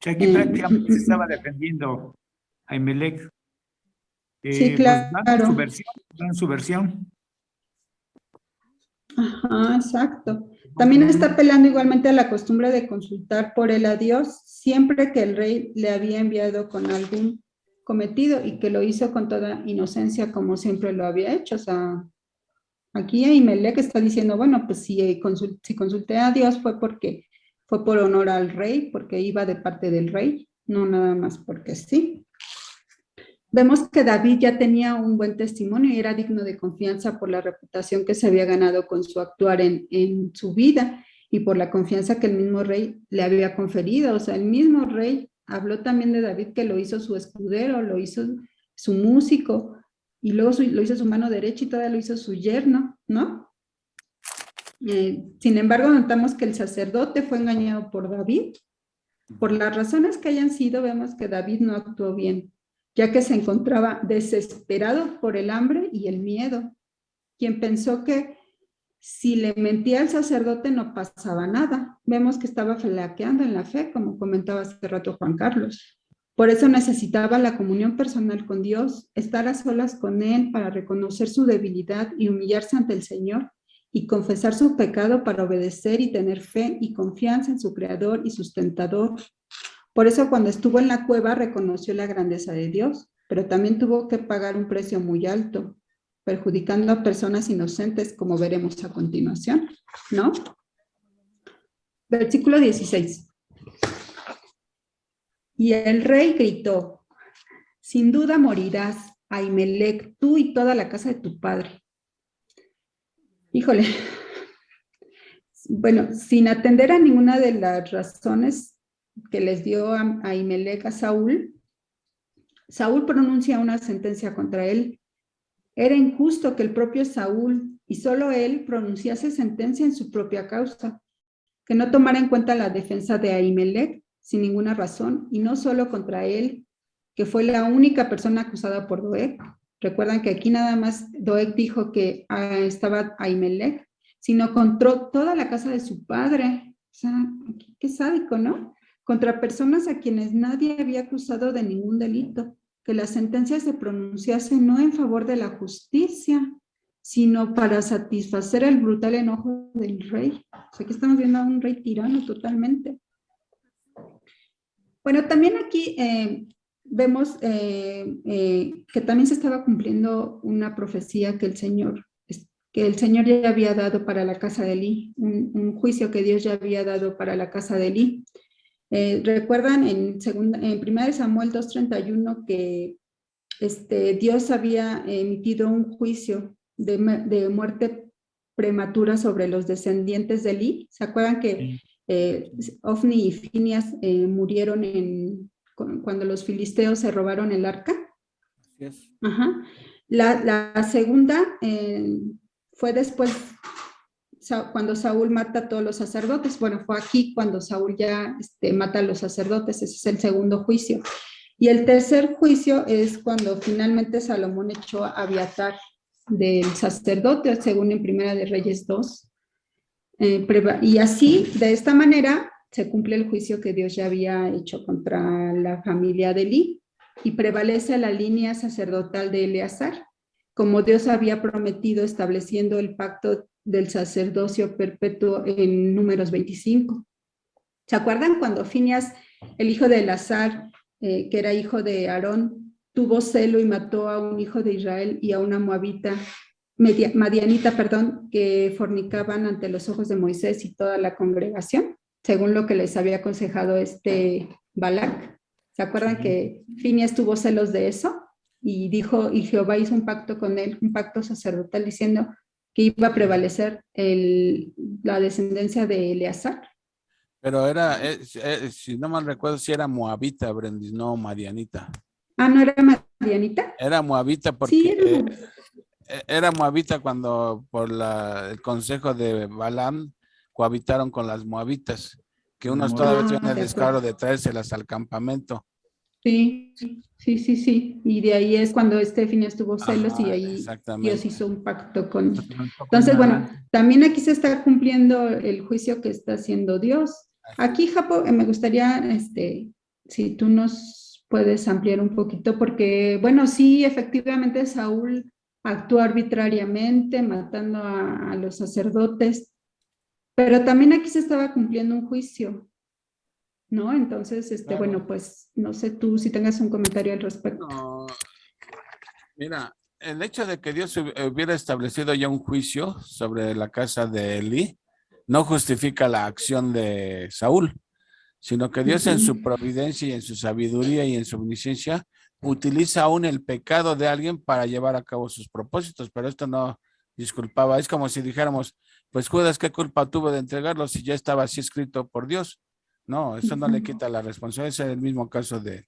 Aquí prácticamente se estaba defendiendo a Ahimelech. Sí, claro. Pues, dan su versión. Ajá, exacto. También está apelando igualmente a la costumbre de consultar por él a Dios siempre que el rey le había enviado con algún cometido y que lo hizo con toda inocencia como siempre lo había hecho. O sea, aquí Ahimelech está diciendo, bueno, pues si consulté a Dios fue por honor al rey, porque iba de parte del rey, no nada más porque sí. Vemos que David ya tenía un buen testimonio y era digno de confianza por la reputación que se había ganado con su actuar en su vida y por la confianza que el mismo rey le había conferido. O sea, el mismo rey habló también de David, que lo hizo su escudero, lo hizo su músico y luego lo hizo su mano derecha y todavía lo hizo su yerno, ¿no? Sin embargo, notamos que el sacerdote fue engañado por David. Por las razones que hayan sido, vemos que David no actuó bien, ya que se encontraba desesperado por el hambre y el miedo, quien pensó que si le mentía al sacerdote no pasaba nada. Vemos que estaba flaqueando en la fe, como comentaba hace rato Juan Carlos. Por eso necesitaba la comunión personal con Dios, estar a solas con Él para reconocer su debilidad y humillarse ante el Señor y confesar su pecado para obedecer y tener fe y confianza en su Creador y sustentador. Por eso cuando estuvo en la cueva reconoció la grandeza de Dios, pero también tuvo que pagar un precio muy alto, perjudicando a personas inocentes, como veremos a continuación, ¿no? Versículo 16. Y el rey gritó: sin duda morirás, Ahimelech, tú y toda la casa de tu padre. Híjole. Bueno, sin atender a ninguna de las razones que les dio a Ahimelech a Saúl, Saúl pronuncia una sentencia contra él. Era injusto que el propio Saúl y solo él pronunciase sentencia en su propia causa, que no tomara en cuenta la defensa de Ahimelech sin ninguna razón, y no solo contra él, que fue la única persona acusada por Doeg. Recuerdan que aquí nada más Doeg dijo que estaba Ahimelech, sino contra toda la casa de su padre. O sea, qué sádico, ¿no? Contra personas a quienes nadie había acusado de ningún delito, que la sentencia se pronunciase no en favor de la justicia, sino para satisfacer el brutal enojo del rey. O sea, que estamos viendo a un rey tirano totalmente. Bueno, también aquí vemos que también se estaba cumpliendo una profecía que el Señor ya había dado para la casa de Elí, un juicio que Dios ya había dado para la casa de Elí. Recuerdan en 1 Samuel 2:31 que Dios había emitido un juicio de muerte prematura sobre los descendientes de Elí. ¿Se acuerdan que Ofni y Finias murieron cuando los filisteos se robaron el arca? Yes. Ajá. La segunda fue después, cuando Saúl mata a todos los sacerdotes. Bueno, fue aquí cuando Saúl ya mata a los sacerdotes. Ese es el segundo juicio. Y el tercer juicio es cuando finalmente Salomón echó a Abiatar del sacerdote, según en Primera de Reyes 2. Y así, de esta manera, se cumple el juicio que Dios ya había hecho contra la familia de Elí y prevalece la línea sacerdotal de Eleazar, como Dios había prometido, estableciendo el pacto del sacerdocio perpetuo en Números 25. ¿Se acuerdan cuando Finias, el hijo de Eleazar, que era hijo de Aarón, tuvo celo y mató a un hijo de Israel y a una moabita, madianita, que fornicaban ante los ojos de Moisés y toda la congregación, según lo que les había aconsejado Balac? ¿Se acuerdan que Finias tuvo celos de eso? Y dijo, y Jehová hizo un pacto con él, un pacto sacerdotal, diciendo que iba a prevalecer la descendencia de Eleazar. Pero era, si no mal recuerdo, si era moabita, Brendis, no madianita. Ah, ¿no era madianita? Era moabita porque Sí, era moabita cuando por el consejo de Balaam cohabitaron con las moabitas, que unos todavía tuvieron el descaro de traérselas al campamento. Sí. Y de ahí es cuando Finias tuvo celos y ahí Dios hizo un pacto con... Entonces, bueno, también aquí se está cumpliendo el juicio que está haciendo Dios. Aquí, Japo, me gustaría, si tú nos puedes ampliar un poquito, porque, bueno, sí, efectivamente Saúl actuó arbitrariamente, matando a los sacerdotes, pero también aquí se estaba cumpliendo un juicio, ¿no? Entonces, Claro. Bueno, pues no sé tú si tengas un comentario al respecto. No, mira, el hecho de que Dios hubiera establecido ya un juicio sobre la casa de Elí no justifica la acción de Saúl, sino que Dios en su providencia y en su sabiduría y en su omnisciencia utiliza aún el pecado de alguien para llevar a cabo sus propósitos, pero esto no disculpaba. Es como si dijéramos, pues Judas, ¿qué culpa tuvo de entregarlo si ya estaba así escrito por Dios? No, eso no le quita la responsabilidad. Es el mismo caso de,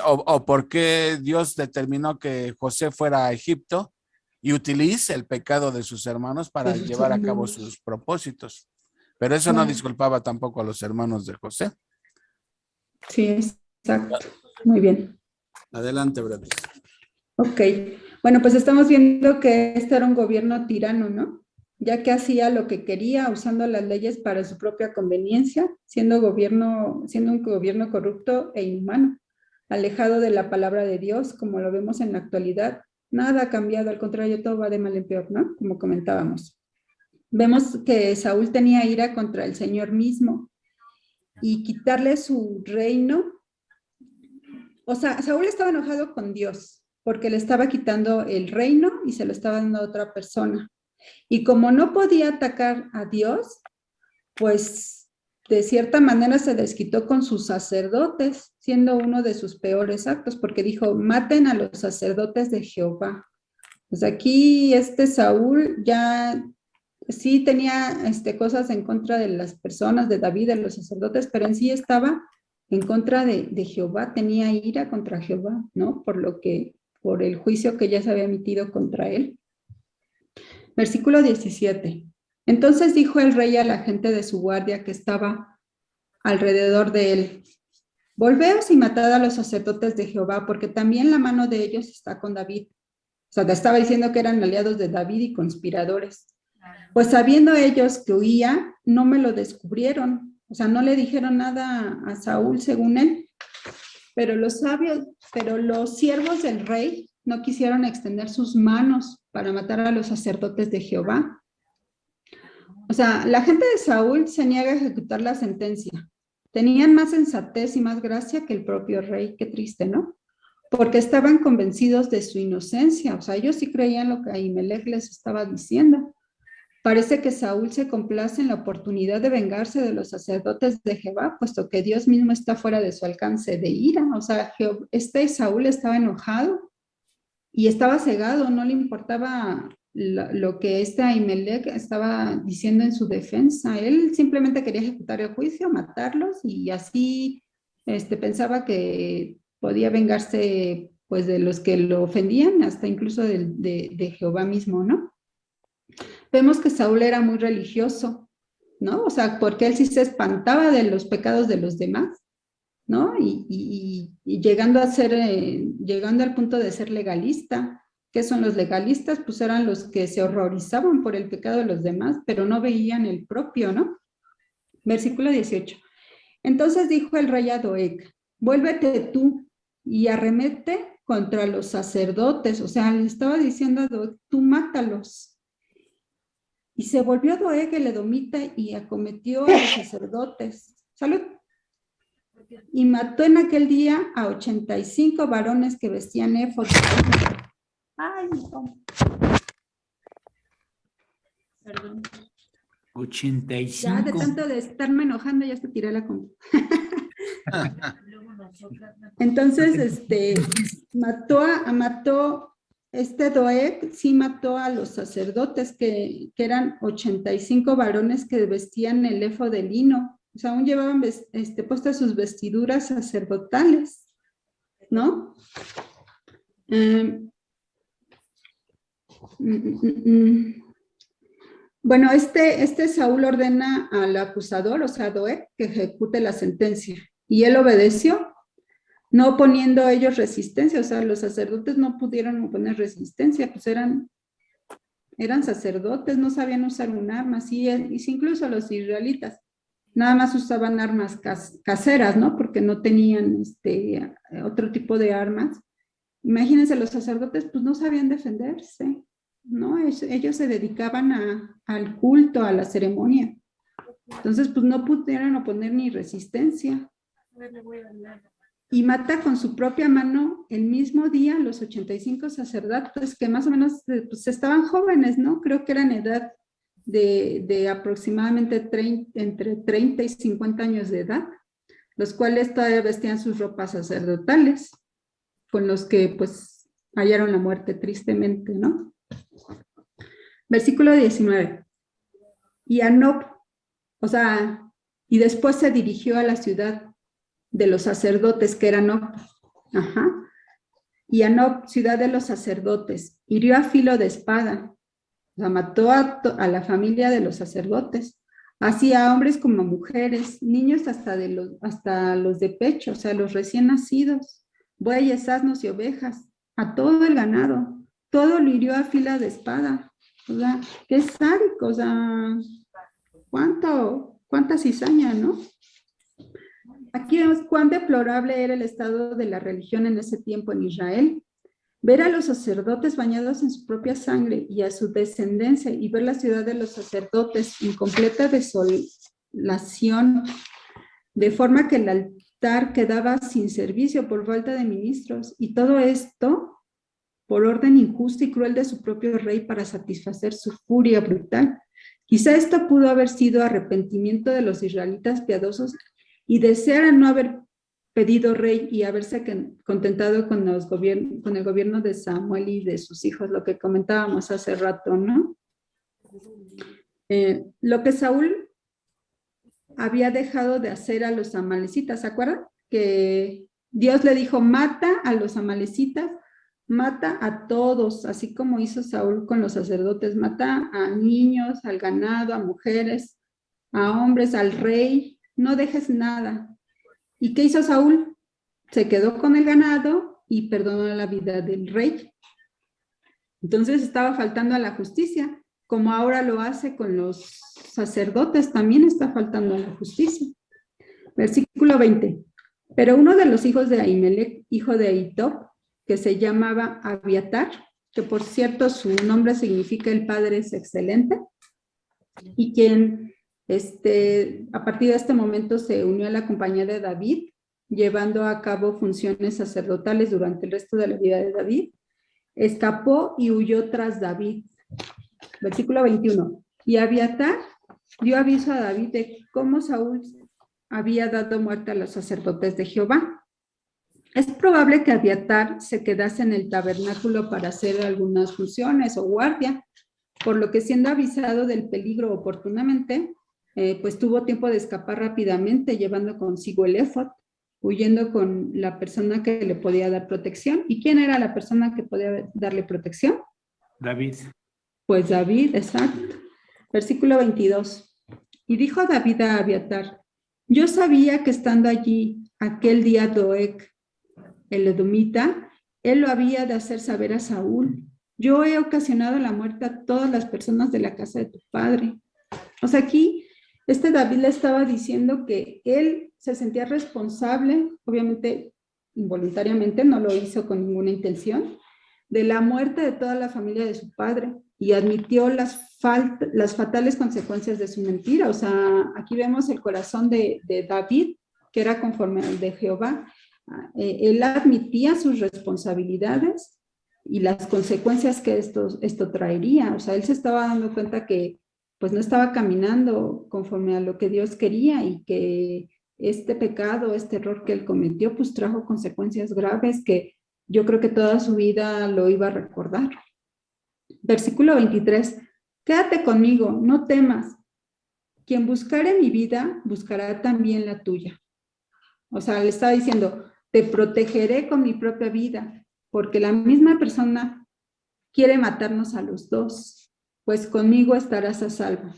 o por qué Dios determinó que José fuera a Egipto y utilice el pecado de sus hermanos para llevar a cabo sus propósitos. Pero eso no disculpaba tampoco a los hermanos de José. Sí, exacto. Muy bien. Adelante, Brad. Ok. Bueno, pues estamos viendo que era un gobierno tirano, ¿no? Ya que hacía lo que quería, usando las leyes para su propia conveniencia, siendo un gobierno corrupto e inhumano, alejado de la palabra de Dios, como lo vemos en la actualidad. Nada ha cambiado, al contrario, todo va de mal en peor, ¿no? Como comentábamos. Vemos que Saúl tenía ira contra el Señor mismo y quitarle su reino. O sea, Saúl estaba enojado con Dios porque le estaba quitando el reino y se lo estaba dando a otra persona. Y como no podía atacar a Dios, pues de cierta manera se desquitó con sus sacerdotes, siendo uno de sus peores actos, porque dijo, maten a los sacerdotes de Jehová. Pues aquí Saúl ya sí tenía cosas en contra de las personas, de David, de los sacerdotes, pero en sí estaba en contra de Jehová, tenía ira contra Jehová, ¿no? Por el juicio que ya se había emitido contra él. Versículo 17. Entonces dijo el rey a la gente de su guardia que estaba alrededor de él, volveos y matad a los sacerdotes de Jehová, porque también la mano de ellos está con David. O sea, te estaba diciendo que eran aliados de David y conspiradores. Pues sabiendo ellos que huía, no me lo descubrieron. O sea, no le dijeron nada a Saúl, según él. Pero los siervos del rey no quisieron extender sus manos para matar a los sacerdotes de Jehová. O sea, la gente de Saúl se niega a ejecutar la sentencia. Tenían más sensatez y más gracia que el propio rey. Qué triste, ¿no? Porque estaban convencidos de su inocencia. O sea, ellos sí creían lo que Ahimelech les estaba diciendo. Parece que Saúl se complace en la oportunidad de vengarse de los sacerdotes de Jehová, puesto que Dios mismo está fuera de su alcance de ira. O sea, Saúl estaba enojado y estaba cegado, no le importaba lo que Ahimelech estaba diciendo en su defensa. Él simplemente quería ejecutar el juicio, matarlos y así pensaba que podía vengarse pues de los que lo ofendían, hasta incluso de Jehová mismo, ¿no? Vemos que Saúl era muy religioso, ¿no? O sea, porque él sí se espantaba de los pecados de los demás, ¿no? Y llegando al punto de ser legalista. ¿Qué son los legalistas? Pues eran los que se horrorizaban por el pecado de los demás, pero no veían el propio, ¿no? Versículo 18. Entonces dijo el rey a Doeg, vuélvete tú y arremete contra los sacerdotes. O sea, le estaba diciendo a Doeg, tú mátalos. Y se volvió Doeg el edomita y acometió a los sacerdotes. ¡Salud! Y mató en aquel día a 85 varones que vestían éfod. ¡Ay, no! Perdón. 85. Ya de tanto de estarme enojando ya se tiré la compu. Entonces, Doeg sí mató a los sacerdotes, que eran 85 varones que vestían el éfod de lino. O sea, aún llevaban puestas sus vestiduras sacerdotales, ¿no? Bueno, Saúl ordena al acusador, o sea, Doeg, que ejecute la sentencia. Y él obedeció, no oponiendo a ellos resistencia. O sea, los sacerdotes no pudieron oponer resistencia, pues eran sacerdotes, no sabían usar un arma, y incluso los israelitas nada más usaban armas caseras, ¿no? Porque no tenían otro tipo de armas. Imagínense, los sacerdotes pues no sabían defenderse, ¿no? Ellos se dedicaban al culto, a la ceremonia. Entonces, pues no pudieron oponer ni resistencia. Y mata con su propia mano el mismo día los 85 sacerdotes, que más o menos pues, estaban jóvenes, ¿no? Creo que eran edad de aproximadamente entre 30 y 50 años de edad, los cuales todavía vestían sus ropas sacerdotales, con los que pues hallaron la muerte tristemente, ¿no? Versículo 19. Y Anob, o sea, y después se dirigió a la ciudad de los sacerdotes, que era Nob. Ajá. Y Anob, ciudad de los sacerdotes, hirió a filo de espada. O sea, mató a la familia de los sacerdotes, así a hombres como a mujeres, niños hasta los de pecho, o sea, los recién nacidos, bueyes, asnos y ovejas, a todo el ganado. Todo lo hirió a filo de espada. O sea, qué sádico, o sea, cuánta cizaña, ¿no? Aquí vemos cuán deplorable era el estado de la religión en ese tiempo en Israel. Ver a los sacerdotes bañados en su propia sangre y a su descendencia y ver la ciudad de los sacerdotes en completa desolación, de forma que el altar quedaba sin servicio por falta de ministros, y todo esto por orden injusta y cruel de su propio rey para satisfacer su furia brutal. Quizá esto pudo haber sido arrepentimiento de los israelitas piadosos y desearan no haber pedido rey y haberse contentado con el gobierno de Samuel y de sus hijos, lo que comentábamos hace rato, ¿no? Lo que Saúl había dejado de hacer a los amalecitas, ¿se acuerdan? Que Dios le dijo, mata a los amalecitas, mata a todos, así como hizo Saúl con los sacerdotes, mata a niños, al ganado, a mujeres, a hombres, al rey, no dejes nada. ¿Y qué hizo Saúl? Se quedó con el ganado y perdonó la vida del rey. Entonces estaba faltando a la justicia, como ahora lo hace con los sacerdotes, también está faltando a la justicia. Versículo 20. Pero uno de los hijos de Ahimelech, hijo de Ahitob, que se llamaba Abiatar, que por cierto su nombre significa el padre es excelente, y quien a partir de este momento se unió a la compañía de David, llevando a cabo funciones sacerdotales durante el resto de la vida de David, escapó y huyó tras David. Versículo 21. Y Abiatar dio aviso a David de cómo Saúl había dado muerte a los sacerdotes de Jehová. Es probable que Abiatar se quedase en el tabernáculo para hacer algunas funciones o guardia, por lo que siendo avisado del peligro oportunamente, pues tuvo tiempo de escapar rápidamente, llevando consigo el éfod, huyendo con la persona que le podía dar protección. ¿Y quién era la persona que podía darle protección? David. Pues David, exacto. Versículo 22. Y dijo David a Abiatar, yo sabía que estando allí aquel día Doeg, el edomita, él lo había de hacer saber a Saúl. Yo he ocasionado la muerte a todas las personas de la casa de tu padre. O sea, aquí David le estaba diciendo que él se sentía responsable, obviamente involuntariamente, no lo hizo con ninguna intención, de la muerte de toda la familia de su padre y admitió las fatales consecuencias de su mentira. O sea, aquí vemos el corazón de David, que era conforme al de Jehová. Él admitía sus responsabilidades y las consecuencias que esto traería. O sea, él se estaba dando cuenta que pues no estaba caminando conforme a lo que Dios quería y que este pecado, este error que él cometió, pues trajo consecuencias graves que yo creo que toda su vida lo iba a recordar. Versículo 23. Quédate conmigo, no temas. Quien buscare mi vida, buscará también la tuya. O sea, le estaba diciendo, te protegeré con mi propia vida, porque la misma persona quiere matarnos a los dos, pues conmigo estarás a salvo.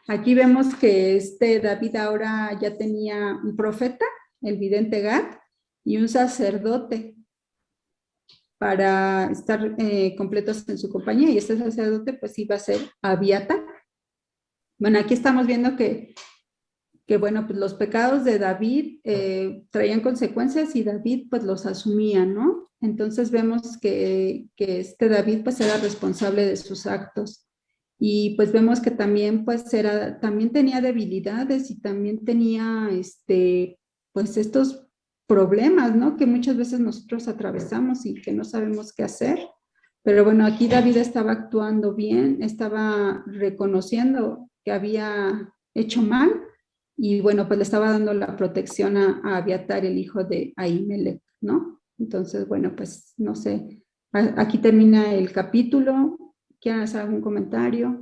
Aquí vemos que David ahora ya tenía un profeta, el vidente Gad, y un sacerdote para estar completos en su compañía, y este sacerdote pues iba a ser Abiatar. Bueno, aquí estamos viendo que bueno, pues los pecados de David traían consecuencias y David pues los asumía, ¿no? Entonces vemos que David pues era responsable de sus actos y pues vemos que también pues también tenía debilidades y también tenía pues estos problemas, ¿no? Que muchas veces nosotros atravesamos y que no sabemos qué hacer. Pero bueno, aquí David estaba actuando bien, estaba reconociendo que había hecho mal y bueno, pues le estaba dando la protección a Abiatar, el hijo de Ahimelech, ¿no? Entonces, bueno, pues no sé, aquí termina el capítulo. ¿Quieren hacer algún comentario?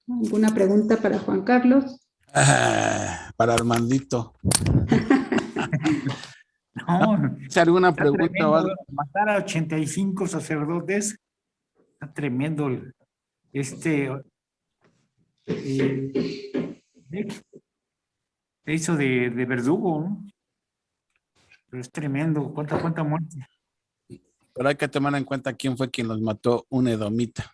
¿Alguna pregunta para Juan Carlos? Para Armandito. No, ¿Hace alguna pregunta? Tremendo, matar a 85 sacerdotes, está tremendo. Hizo de verdugo, ¿no? Pero es tremendo, cuánta muerte. Pero hay que tomar en cuenta quién fue quien los mató, un edomita.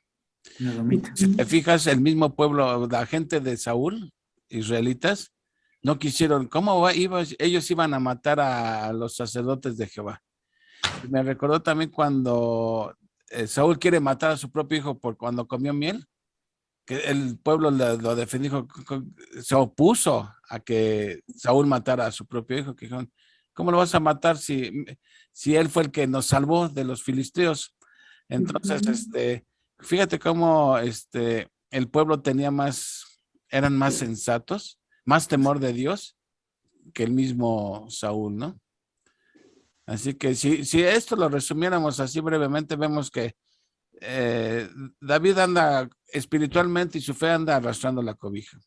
Un edomita. Si te fijas, el mismo pueblo, la gente de Saúl, israelitas, no quisieron, ellos iban a matar a los sacerdotes de Jehová. Me recordó también cuando Saúl quiere matar a su propio hijo por cuando comió miel, que el pueblo lo defendió, se opuso a que Saúl matara a su propio hijo, que dijeron, ¿cómo lo vas a matar si él fue el que nos salvó de los filisteos? Entonces, fíjate cómo el pueblo eran más sensatos, más temor de Dios que el mismo Saúl, ¿no? Así que si esto lo resumiéramos así brevemente, vemos que David anda espiritualmente y su fe anda arrastrando la cobija.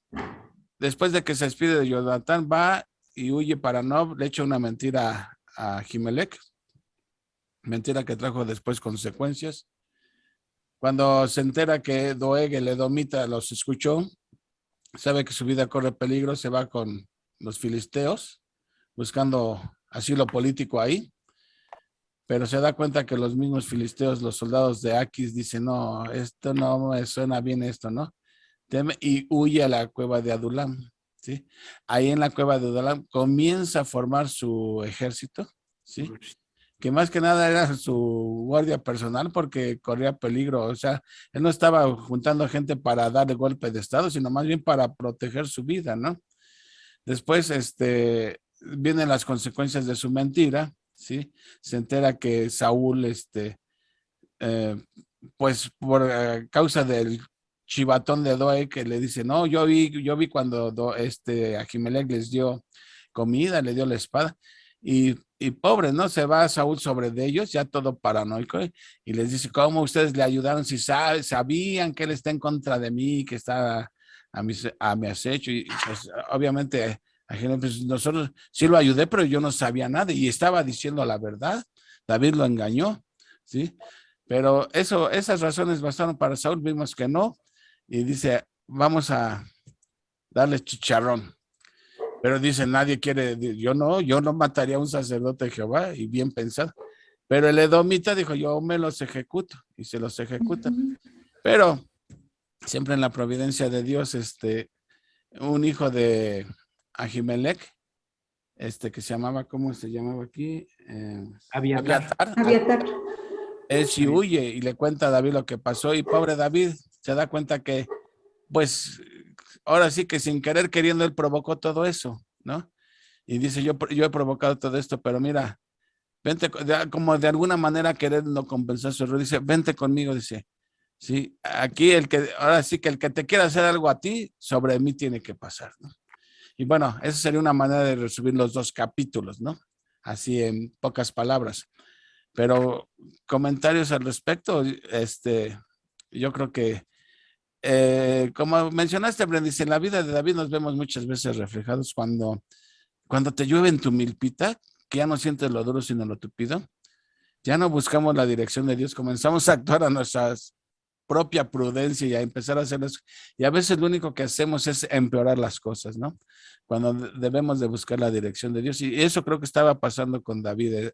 Después de que se despide de Jonatán, va y huye para Nob, le echa una mentira a Ahimelech, mentira que trajo después consecuencias. Cuando se entera que Doeg, el edomita, los escuchó, sabe que su vida corre peligro, se va con los filisteos, buscando asilo político ahí, pero se da cuenta que los mismos filisteos, los soldados de Aquis, dicen, no, esto no me suena bien esto, ¿no? Y huye a la cueva de Adulam, ¿sí? Ahí en la cueva de Adulam comienza a formar su ejército, ¿sí? Que más que nada era su guardia personal porque corría peligro, o sea, él no estaba juntando gente para dar el golpe de estado, sino más bien para proteger su vida, ¿no? Después, vienen las consecuencias de su mentira, ¿sí? Se entera que Saúl, pues por causa del chivatón de Doeg que le dice, no, yo vi cuando Ahimelech les dio comida, le dio la espada, y pobre, ¿no? Se va Saúl sobre de ellos, ya todo paranoico, y les dice, ¿cómo ustedes le ayudaron? Si sabían que él está en contra de mí, que está a mi acecho, y pues obviamente pues nosotros sí lo ayudé, pero yo no sabía nada, y estaba diciendo la verdad, David lo engañó, ¿sí? Pero esas razones bastaron para Saúl, vimos que no, y dice, vamos a darle chicharrón. Pero dice, nadie quiere, yo no mataría a un sacerdote de Jehová, y bien pensado. Pero el edomita dijo, yo me los ejecuto, y se los ejecuta. Pero siempre en la providencia de Dios, un hijo de Ahimelech, que se llamaba, ¿cómo se llamaba aquí? Abiatar. Él sí huye y le cuenta a David lo que pasó, y pobre David se da cuenta que, pues, ahora sí que sin querer queriendo él provocó todo eso, ¿no? Y dice, yo he provocado todo esto, pero mira, vente, como de alguna manera queriendo compensar su error, dice, vente conmigo, dice, sí, aquí ahora sí que el que te quiera hacer algo a ti, sobre mí tiene que pasar, ¿no? Y bueno, esa sería una manera de resumir los 2 capítulos, ¿no? Así en pocas palabras. Pero comentarios al respecto, yo creo que, como mencionaste, Brendis, en la vida de David nos vemos muchas veces reflejados cuando te llueve en tu milpita, que ya no sientes lo duro sino lo tupido, ya no buscamos la dirección de Dios, comenzamos a actuar a nuestra propia prudencia y a empezar a hacerlas, y a veces lo único que hacemos es empeorar las cosas, ¿no? Cuando debemos de buscar la dirección de Dios, y eso creo que estaba pasando con David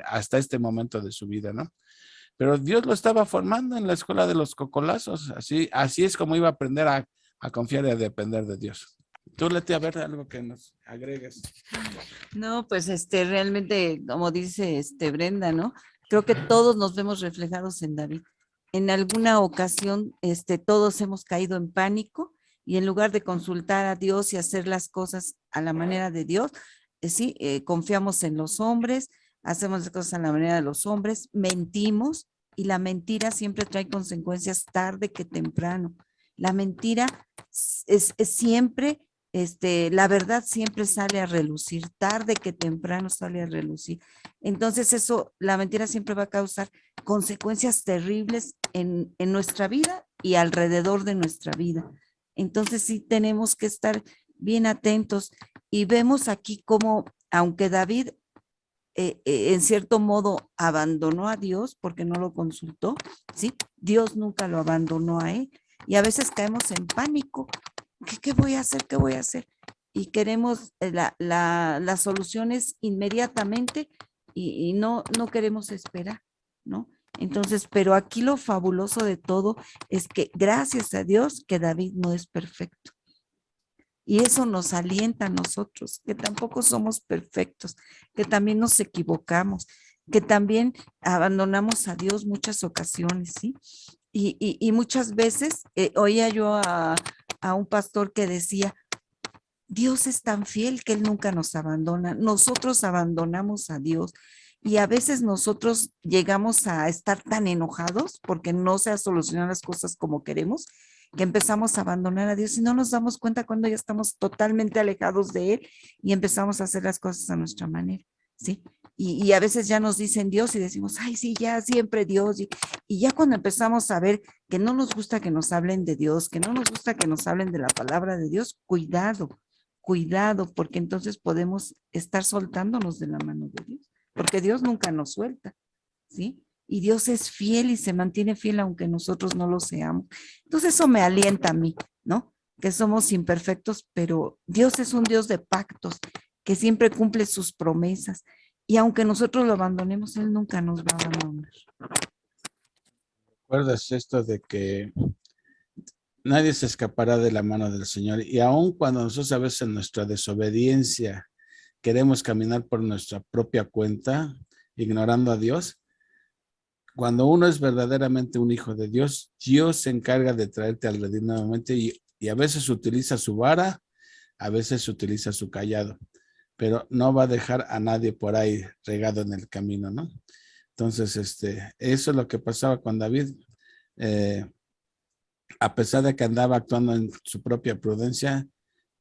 hasta este momento de su vida, ¿no? Pero Dios lo estaba formando en la escuela de los cocolazos, así es como iba a aprender a confiar y a depender de Dios. Tú, Leti, a ver algo que nos agregues. No, pues realmente, como dice Brenda, ¿no? Creo que todos nos vemos reflejados en David. En alguna ocasión, todos hemos caído en pánico, y en lugar de consultar a Dios y hacer las cosas a la manera de Dios, sí, confiamos en los hombres, hacemos las cosas a la manera de los hombres, mentimos, y la mentira siempre trae consecuencias tarde que temprano. La mentira es siempre, la verdad siempre sale a relucir, tarde que temprano sale a relucir. Entonces la mentira siempre va a causar consecuencias terribles en nuestra vida y alrededor de nuestra vida. Entonces sí tenemos que estar bien atentos, y vemos aquí cómo, aunque David en cierto modo abandonó a Dios porque no lo consultó, ¿sí? Dios nunca lo abandonó a él, y a veces caemos en pánico. ¿Qué voy a hacer? ¿Qué voy a hacer? Y queremos las soluciones inmediatamente, y no queremos esperar, ¿no? Entonces, pero aquí lo fabuloso de todo es que gracias a Dios que David no es perfecto. Y eso nos alienta a nosotros, que tampoco somos perfectos, que también nos equivocamos, que también abandonamos a Dios muchas ocasiones, ¿sí? Y muchas veces oía yo a un pastor que decía, Dios es tan fiel que Él nunca nos abandona. Nosotros abandonamos a Dios y a veces nosotros llegamos a estar tan enojados porque no se han solucionado las cosas como queremos, que empezamos a abandonar a Dios y no nos damos cuenta cuando ya estamos totalmente alejados de Él y empezamos a hacer las cosas a nuestra manera, ¿sí? Y a veces ya nos dicen Dios y decimos, ay, sí, ya siempre Dios. Y ya cuando empezamos a ver que no nos gusta que nos hablen de Dios, que no nos gusta que nos hablen de la palabra de Dios, cuidado, porque entonces podemos estar soltándonos de la mano de Dios, porque Dios nunca nos suelta, ¿sí? Y Dios es fiel y se mantiene fiel aunque nosotros no lo seamos. Entonces eso me alienta a mí, ¿no? Que somos imperfectos, pero Dios es un Dios de pactos, que siempre cumple sus promesas. Y aunque nosotros lo abandonemos, Él nunca nos va a abandonar. ¿Recuerdas esto de que nadie se escapará de la mano del Señor? Y aun cuando nosotros a veces en nuestra desobediencia queremos caminar por nuestra propia cuenta, ignorando a Dios, cuando uno es verdaderamente un hijo de Dios, Dios se encarga de traerte al redil nuevamente y a veces utiliza su vara, a veces utiliza su callado, pero no va a dejar a nadie por ahí regado en el camino, ¿no? Entonces, eso es lo que pasaba con David. A pesar de que andaba actuando en su propia prudencia,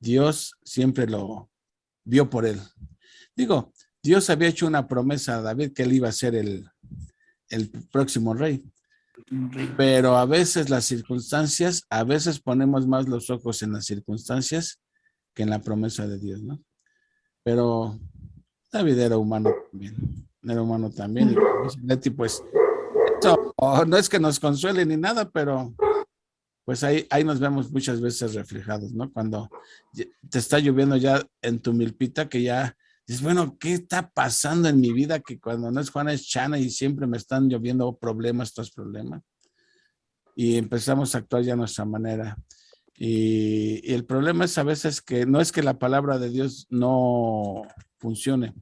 Dios siempre lo vio por él. Digo, Dios había hecho una promesa a David que él iba a ser el próximo rey. Pero a veces las circunstancias, a veces ponemos más los ojos en las circunstancias que en la promesa de Dios, ¿no? Pero David era humano también. Y Leti, pues, eso no es que nos consuele ni nada, pero pues ahí nos vemos muchas veces reflejados, ¿no? Cuando te está lloviendo ya en tu milpita, que ya dices, bueno, ¿qué está pasando en mi vida? Que cuando no es Juana es Chana y siempre me están lloviendo problemas tras problemas. Y empezamos a actuar ya a nuestra manera. Y el problema es a veces que no es que la palabra de Dios no funcione.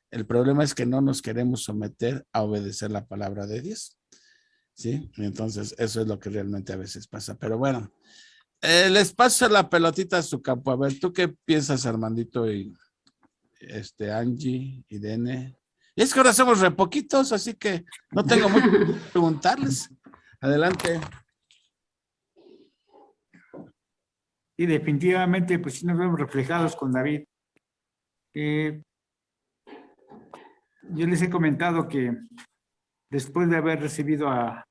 El problema es que no nos queremos someter a obedecer la palabra de Dios. ¿Sí? Entonces, eso es lo que realmente a veces pasa. Pero bueno, les paso la pelotita a su campo. A ver, ¿tú qué piensas, Armandito y Angie y Dene? Y es que ahora somos re poquitos, así que no tengo mucho que preguntarles. Adelante. Y definitivamente, pues sí nos vemos reflejados con David. Yo les he comentado que después de haber recibido a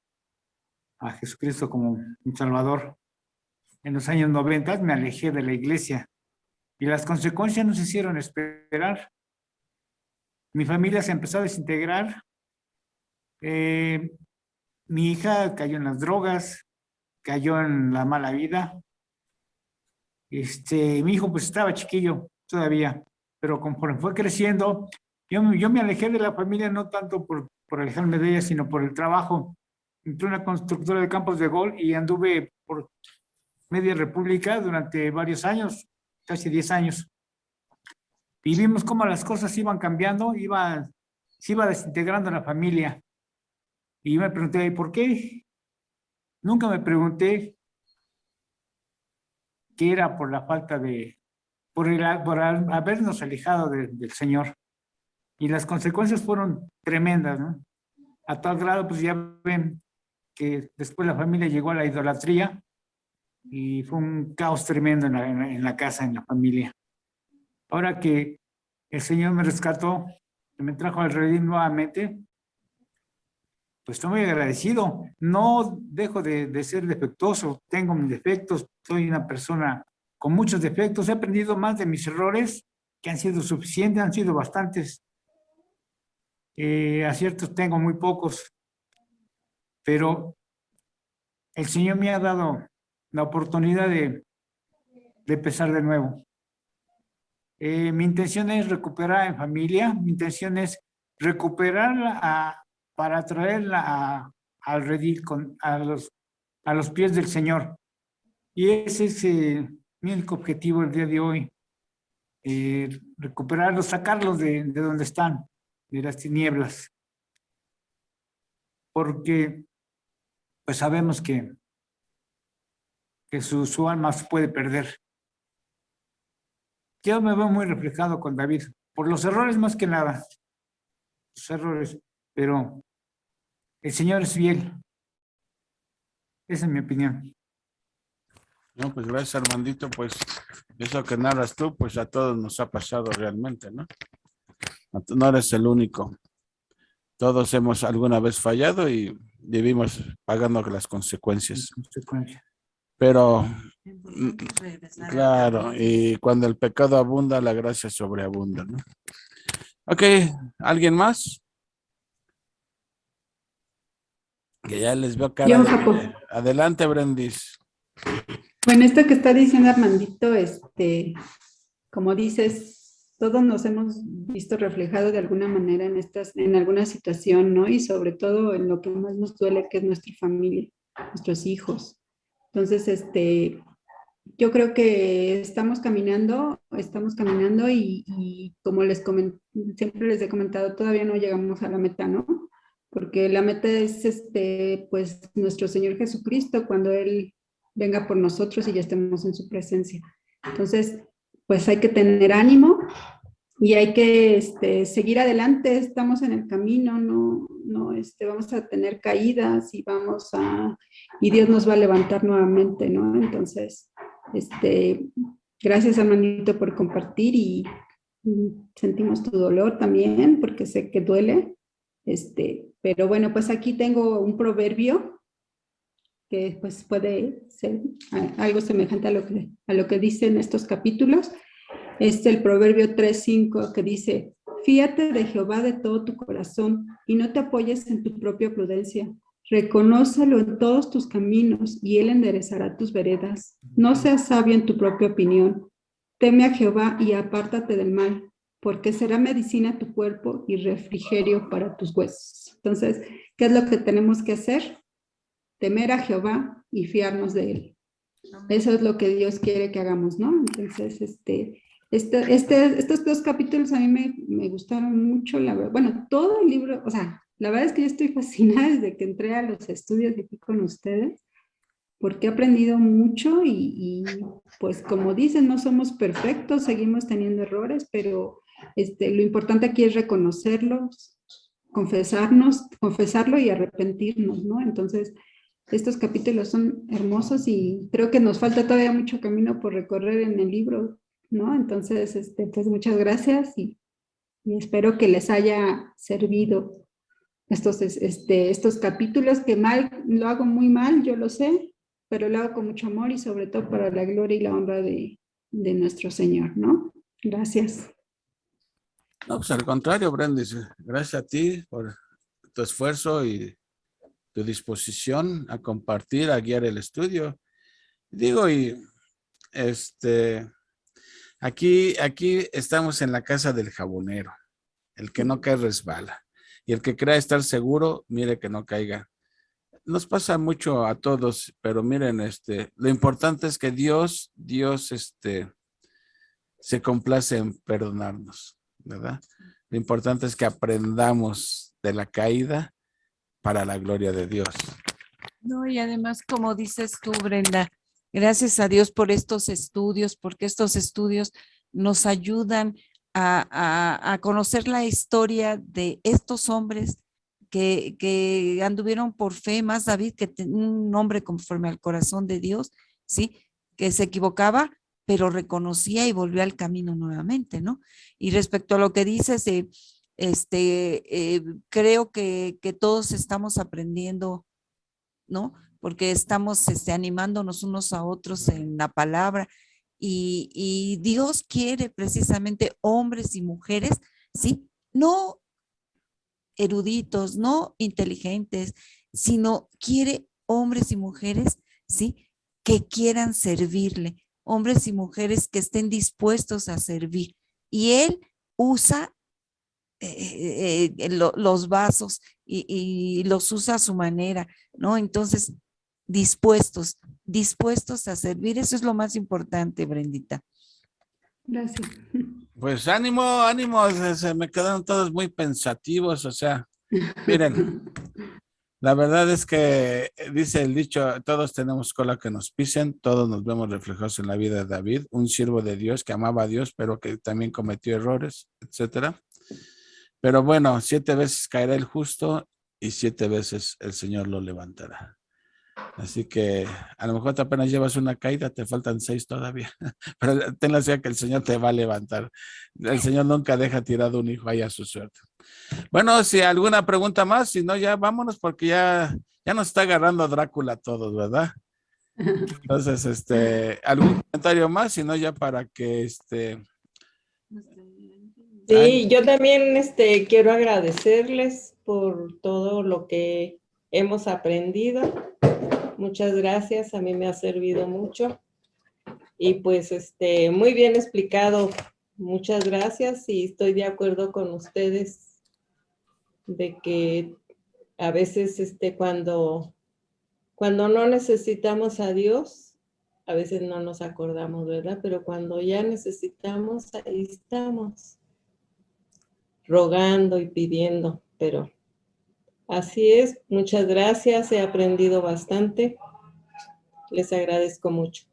Jesucristo como un Salvador, en los años 90 me alejé de la iglesia y las consecuencias nos hicieron esperar. Mi familia se empezó a desintegrar. Mi hija cayó en las drogas, cayó en la mala vida. Mi hijo pues estaba chiquillo todavía, pero conforme fue creciendo, yo me alejé de la familia no tanto por alejarme de ella, sino por el trabajo. Entré en una constructora de campos de golf y anduve por media república durante varios años, casi 10 años. Y vimos cómo las cosas iban cambiando, se iba desintegrando la familia. Y yo me pregunté, ¿por qué? Nunca me pregunté que era por la falta por habernos alejado del Señor. Y las consecuencias fueron tremendas, ¿no? A tal grado, pues ya ven que después la familia llegó a la idolatría y fue un caos tremendo en la casa, en la familia. Ahora que el Señor me rescató, me trajo al redil nuevamente, pues estoy muy agradecido. No dejo de ser defectuoso, tengo mis defectos, soy una persona con muchos defectos, he aprendido más de mis errores, que han sido suficientes, han sido bastantes. Aciertos tengo muy pocos, pero el Señor me ha dado la oportunidad de empezar de nuevo. Mi intención es recuperar en familia, mi intención es recuperarla para traerla al redil, a los pies del Señor. Y ese es mi único objetivo el día de hoy, recuperarlos, sacarlos de donde están, de las tinieblas. porque pues sabemos que su alma se puede perder. Yo me veo muy reflejado con David, por los errores más que nada, los errores, pero el Señor es fiel. Esa es mi opinión. No, pues gracias, Armandito, pues eso que narras tú, pues a todos nos ha pasado realmente, ¿no? No eres el único. Todos hemos alguna vez fallado y vivimos pagando las consecuencias. Pero, claro, y cuando el pecado abunda, la gracia sobreabunda, ¿no? Ok, ¿alguien más? Que ya les veo cara Yo, de... Jacob. Adelante, Brendis. Bueno, esto que está diciendo Armandito, como dices, todos nos hemos visto reflejados de alguna manera en alguna situación, ¿no? Y sobre todo en lo que más nos duele, que es nuestra familia, nuestros hijos. Entonces, yo creo que estamos caminando y como siempre les he comentado, todavía no llegamos a la meta, ¿no? Porque la meta es, pues, nuestro Señor Jesucristo, cuando Él venga por nosotros y ya estemos en su presencia. Entonces, pues hay que tener ánimo y hay que seguir adelante, estamos en el camino, no, vamos a tener caídas y Dios nos va a levantar nuevamente, ¿no? Entonces, gracias, Armandito, por compartir y sentimos tu dolor también, porque sé que duele, pero bueno, pues aquí tengo un proverbio que pues puede ser algo semejante a lo que dicen estos capítulos. Es el proverbio 3:5 que dice: fíate de Jehová de todo tu corazón y no te apoyes en tu propia prudencia. Reconócelo en todos tus caminos y él enderezará tus veredas. No seas sabio en tu propia opinión. Teme a Jehová y apártate del mal, porque será medicina a tu cuerpo y refrigerio para tus huesos. Entonces, ¿qué es lo que tenemos que hacer? Temer a Jehová y fiarnos de él. Eso es lo que Dios quiere que hagamos, ¿no? Entonces, estos dos capítulos a mí me gustaron mucho, la verdad. Bueno, todo el libro, o sea, la verdad es que yo estoy fascinada desde que entré a los estudios de aquí con ustedes, porque he aprendido mucho y pues como dicen, no somos perfectos, seguimos teniendo errores, pero lo importante aquí es reconocerlos, confesarlo y arrepentirnos, ¿no? Entonces, estos capítulos son hermosos y creo que nos falta todavía mucho camino por recorrer en el libro, ¿no? Entonces, pues muchas gracias y espero que les haya servido estos capítulos, que lo hago muy mal, yo lo sé, pero lo hago con mucho amor y sobre todo para la gloria y la honra de nuestro Señor, ¿no? Gracias. No, pues al contrario, Brendis, gracias a ti por tu esfuerzo y tu disposición a compartir, a guiar el estudio. Digo, y aquí estamos en la casa del jabonero. El que no cae resbala. Y el que crea estar seguro, mire que no caiga. Nos pasa mucho a todos, pero miren, lo importante es que Dios, se complace en perdonarnos, ¿verdad? Lo importante es que aprendamos de la caída para la gloria de Dios. No, y además, como dices tú, Brenda, gracias a Dios por estos estudios, porque estos estudios nos ayudan a conocer la historia de estos hombres que anduvieron por fe, más David, que un hombre conforme al corazón de Dios, ¿sí? Que se equivocaba, pero reconocía y volvió al camino nuevamente, ¿no? Y respecto a lo que dices, creo que todos estamos aprendiendo, ¿no? Porque estamos animándonos unos a otros en la palabra y Dios quiere precisamente hombres y mujeres, ¿sí? No eruditos, no inteligentes, sino quiere hombres y mujeres, ¿sí? Que quieran servirle, hombres y mujeres que estén dispuestos a servir. Y Él usa los vasos y los usa a su manera, ¿no? Entonces, dispuestos a servir, eso es lo más importante, Brendita. Gracias. Pues ánimo, se me quedaron todos muy pensativos, o sea, miren, La verdad es que dice el dicho, todos tenemos cola que nos pisen, todos nos vemos reflejados en la vida de David, un siervo de Dios que amaba a Dios, pero que también cometió errores, etcétera. Pero bueno, 7 veces caerá el justo y 7 veces el Señor lo levantará. Así que a lo mejor te apenas llevas una caída, te faltan 6 todavía, pero ten la idea que el Señor te va a levantar. El Señor nunca deja tirado un hijo ahí a su suerte. Bueno, si alguna pregunta más, si no, ya vámonos porque ya nos está agarrando Drácula a todos, ¿verdad? Entonces, ¿algún comentario más? Si no, ya para que Sí, yo también quiero agradecerles por todo lo que hemos aprendido. Muchas gracias, a mí me ha servido mucho. Y pues muy bien explicado. Muchas gracias y estoy de acuerdo con ustedes de que a veces cuando no necesitamos a Dios, a veces no nos acordamos, ¿verdad? Pero cuando ya necesitamos, ahí estamos, rogando y pidiendo, pero así es. Muchas gracias, he aprendido bastante. Les agradezco mucho.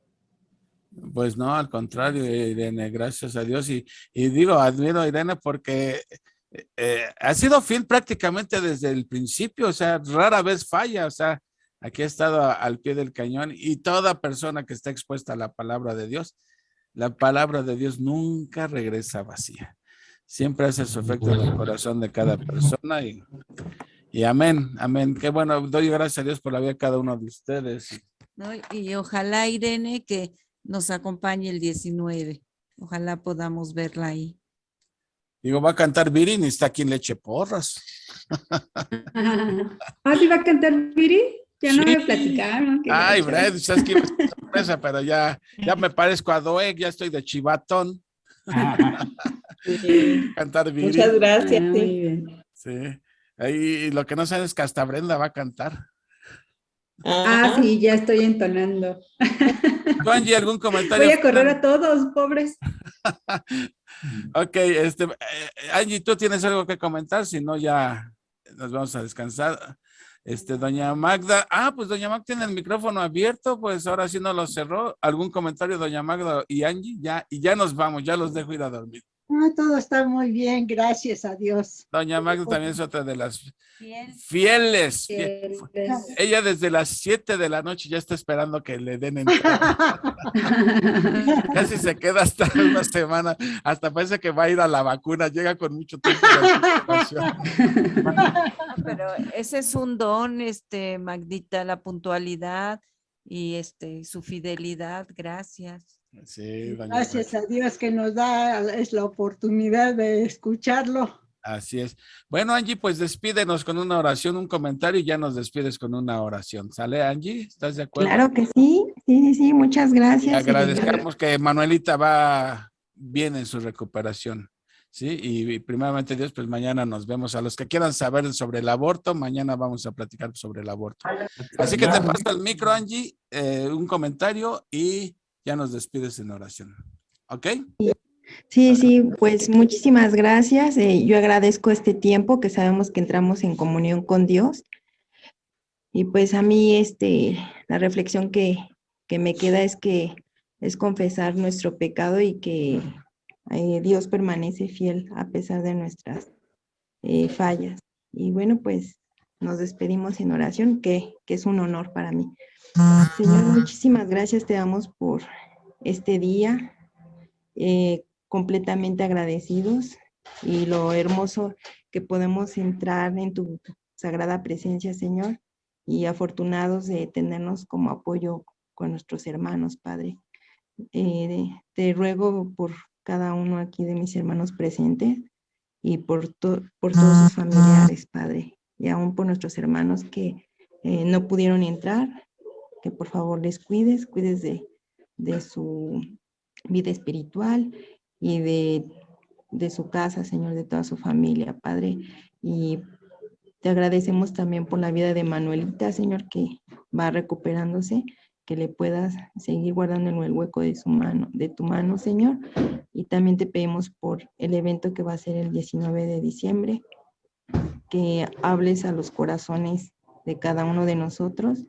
Pues no, al contrario, Irene, gracias a Dios. Y digo, admiro a Irene porque ha sido fiel prácticamente desde el principio, o sea, rara vez falla, o sea, aquí ha estado al pie del cañón y toda persona que está expuesta a la palabra de Dios, la palabra de Dios nunca regresa vacía. Siempre hace su efecto en el corazón de cada persona y amén, amén. Qué bueno, doy gracias a Dios por la vida de cada uno de ustedes. ¿No? Y ojalá, Irene, que nos acompañe el 19. Ojalá podamos verla ahí. Digo, va a cantar Viri, ni está quien le eche porras. ¿Sí va a cantar Viri? Ya no Sí. me platicaron. Ay, Brad, sabes que iba a ser sorpresa, pero ya me parezco a Doeg, ya estoy de chivatón. Sí. Cantar Viri. Muchas gracias. Muy Sí. bien. Sí. Ahí lo que no saben es que hasta Brenda va a cantar. Sí, ya estoy entonando. ¿Tú, Angie, algún comentario? Voy a correr a todos, pobres. Ok, Angie, ¿tú tienes algo que comentar? Si no, ya nos vamos a descansar. Doña Magda, pues doña Magda tiene el micrófono abierto, pues ahora sí no lo cerró. ¿Algún comentario, doña Magda y Angie? Ya nos vamos, ya los dejo ir a dormir. Todo está muy bien, gracias a Dios. Doña Magda también es otra de las fieles. Ella desde las 7 de la noche ya está esperando que le den entrada. Casi se queda hasta una semana, hasta parece que va a ir a la vacuna, llega con mucho tiempo de anticipación. Pero ese es un don, Magdita, la puntualidad y su fidelidad. Gracias. Sí, doña Gracias Magda. a Dios que nos da la oportunidad de escucharlo. Así es. Bueno, Angie, pues despídenos con una oración, un comentario y ya nos despides con una oración. ¿Sale, Angie? ¿Estás de acuerdo? Claro que sí, sí, muchas Y gracias. agradezcamos que Manuelita va bien en su recuperación. Sí, y primeramente Dios, pues mañana nos vemos. A los que quieran saber sobre el aborto, mañana vamos a platicar sobre el aborto. Así que te paso el micro, Angie, un comentario y ya nos despides en oración. ¿Ok? Sí, pues muchísimas gracias. Yo agradezco este tiempo que sabemos que entramos en comunión con Dios. Y pues a mí la reflexión que me queda es confesar nuestro pecado y que Dios permanece fiel a pesar de nuestras fallas. Y bueno, pues nos despedimos en oración, que es un honor para mí. Señor, muchísimas gracias te damos por este día, completamente agradecidos y lo hermoso que podemos entrar en tu sagrada presencia, Señor, y afortunados de tenernos como apoyo con nuestros hermanos, Padre. Te ruego por cada uno aquí de mis hermanos presentes y por todos sus familiares, Padre, y aún por nuestros hermanos que no pudieron entrar, que por favor les cuides de su vida espiritual y de su casa, Señor, de toda su familia, Padre. Y te agradecemos también por la vida de Manuelita, Señor, que va recuperándose, que le puedas seguir guardando en el hueco de tu mano, Señor. Y también te pedimos por el evento que va a ser el 19 de diciembre, que hables a los corazones de cada uno de nosotros,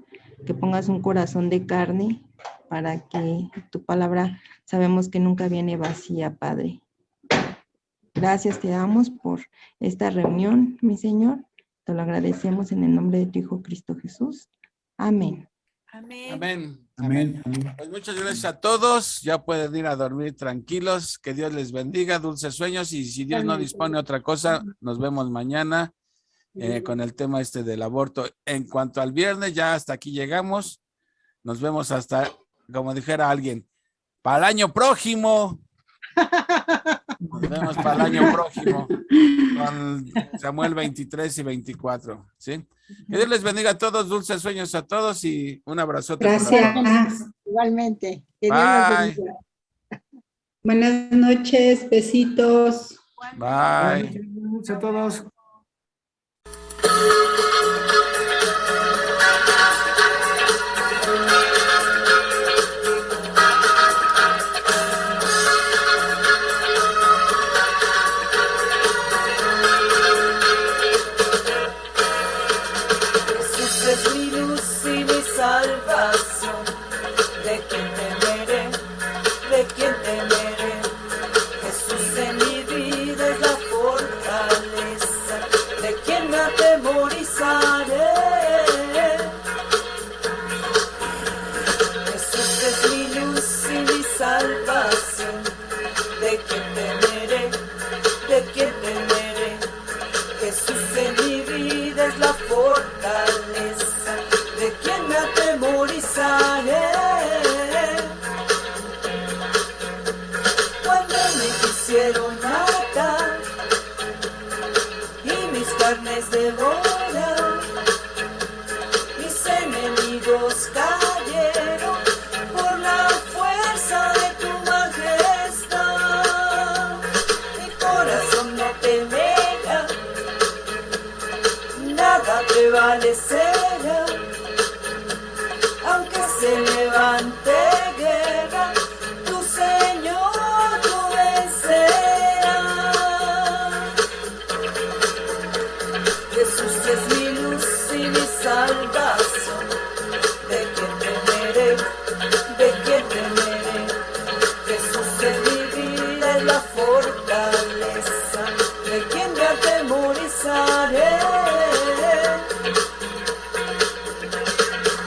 que pongas un corazón de carne para que tu palabra sabemos que nunca viene vacía, Padre. Gracias te damos por esta reunión, mi Señor. Te lo agradecemos en el nombre de tu Hijo Cristo Jesús. Amén. Amén. Amén. Pues muchas gracias a todos. Ya pueden ir a dormir tranquilos. Que Dios les bendiga, dulces sueños. Y si Dios no dispone otra cosa, nos vemos mañana con el tema del aborto. En cuanto al viernes, ya hasta aquí llegamos. Nos vemos hasta, como dijera alguien, para el año próximo. Nos vemos para el año próximo con Samuel 23 y 24. ¿Sí? Que Dios les bendiga a todos, dulces sueños a todos y un abrazote. Gracias. Igualmente. Que Dios los Bye. bendiga. Buenas noches, besitos. Bye. Muchas a todos. Jesús es mi luz y mi salvación. ¿De quién temeré? ¿De quién temeré? Jesús en mi vida es la fortaleza. ¿De quién me atemorizaré? Jesús es mi luz y mi salvación. ¿De quién temeré? ¿De quién temeré? Jesús en mi vida es la fortaleza. ¿De quién me atemorizaré? Cuando me quisieron matar y mis carnes devorar, mis enemigos cayeron por la fuerza de tu majestad. Mi corazón no temerá, nada prevalecerá, aunque se levante guerra, tu Señor tú vencerás. Jesús es mi luz y mi salvación. ¿De quién temeré? ¿De quién temeré? Jesús es mi vida, es la fortaleza. ¿De quién me atemorizaré?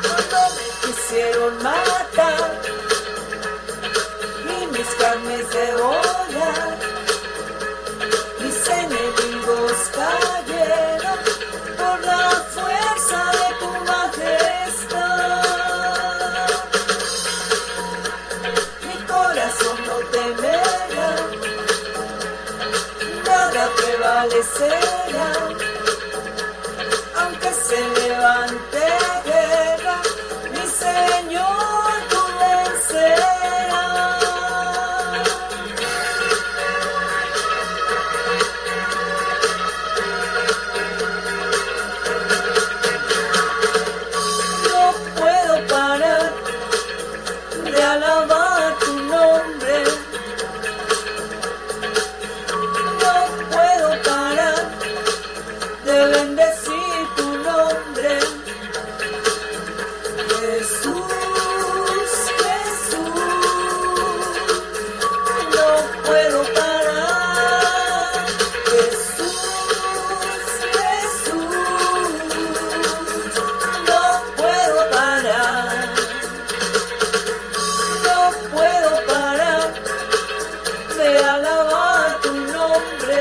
Cuando me quisieron matar y mis carnes devorar, mis enemigos cayeron por la fuerza de tu majestad. Mi corazón no temerá, nada prevalecerá, aunque se levante guerra, mi Señor tú vencerás. No puedo parar de alabar tu nombre. No puedo parar de bendecir tu nombre. Jesús, Jesús, no puedo parar. Jesús, Jesús, no puedo parar. No puedo parar de alabar tu nombre.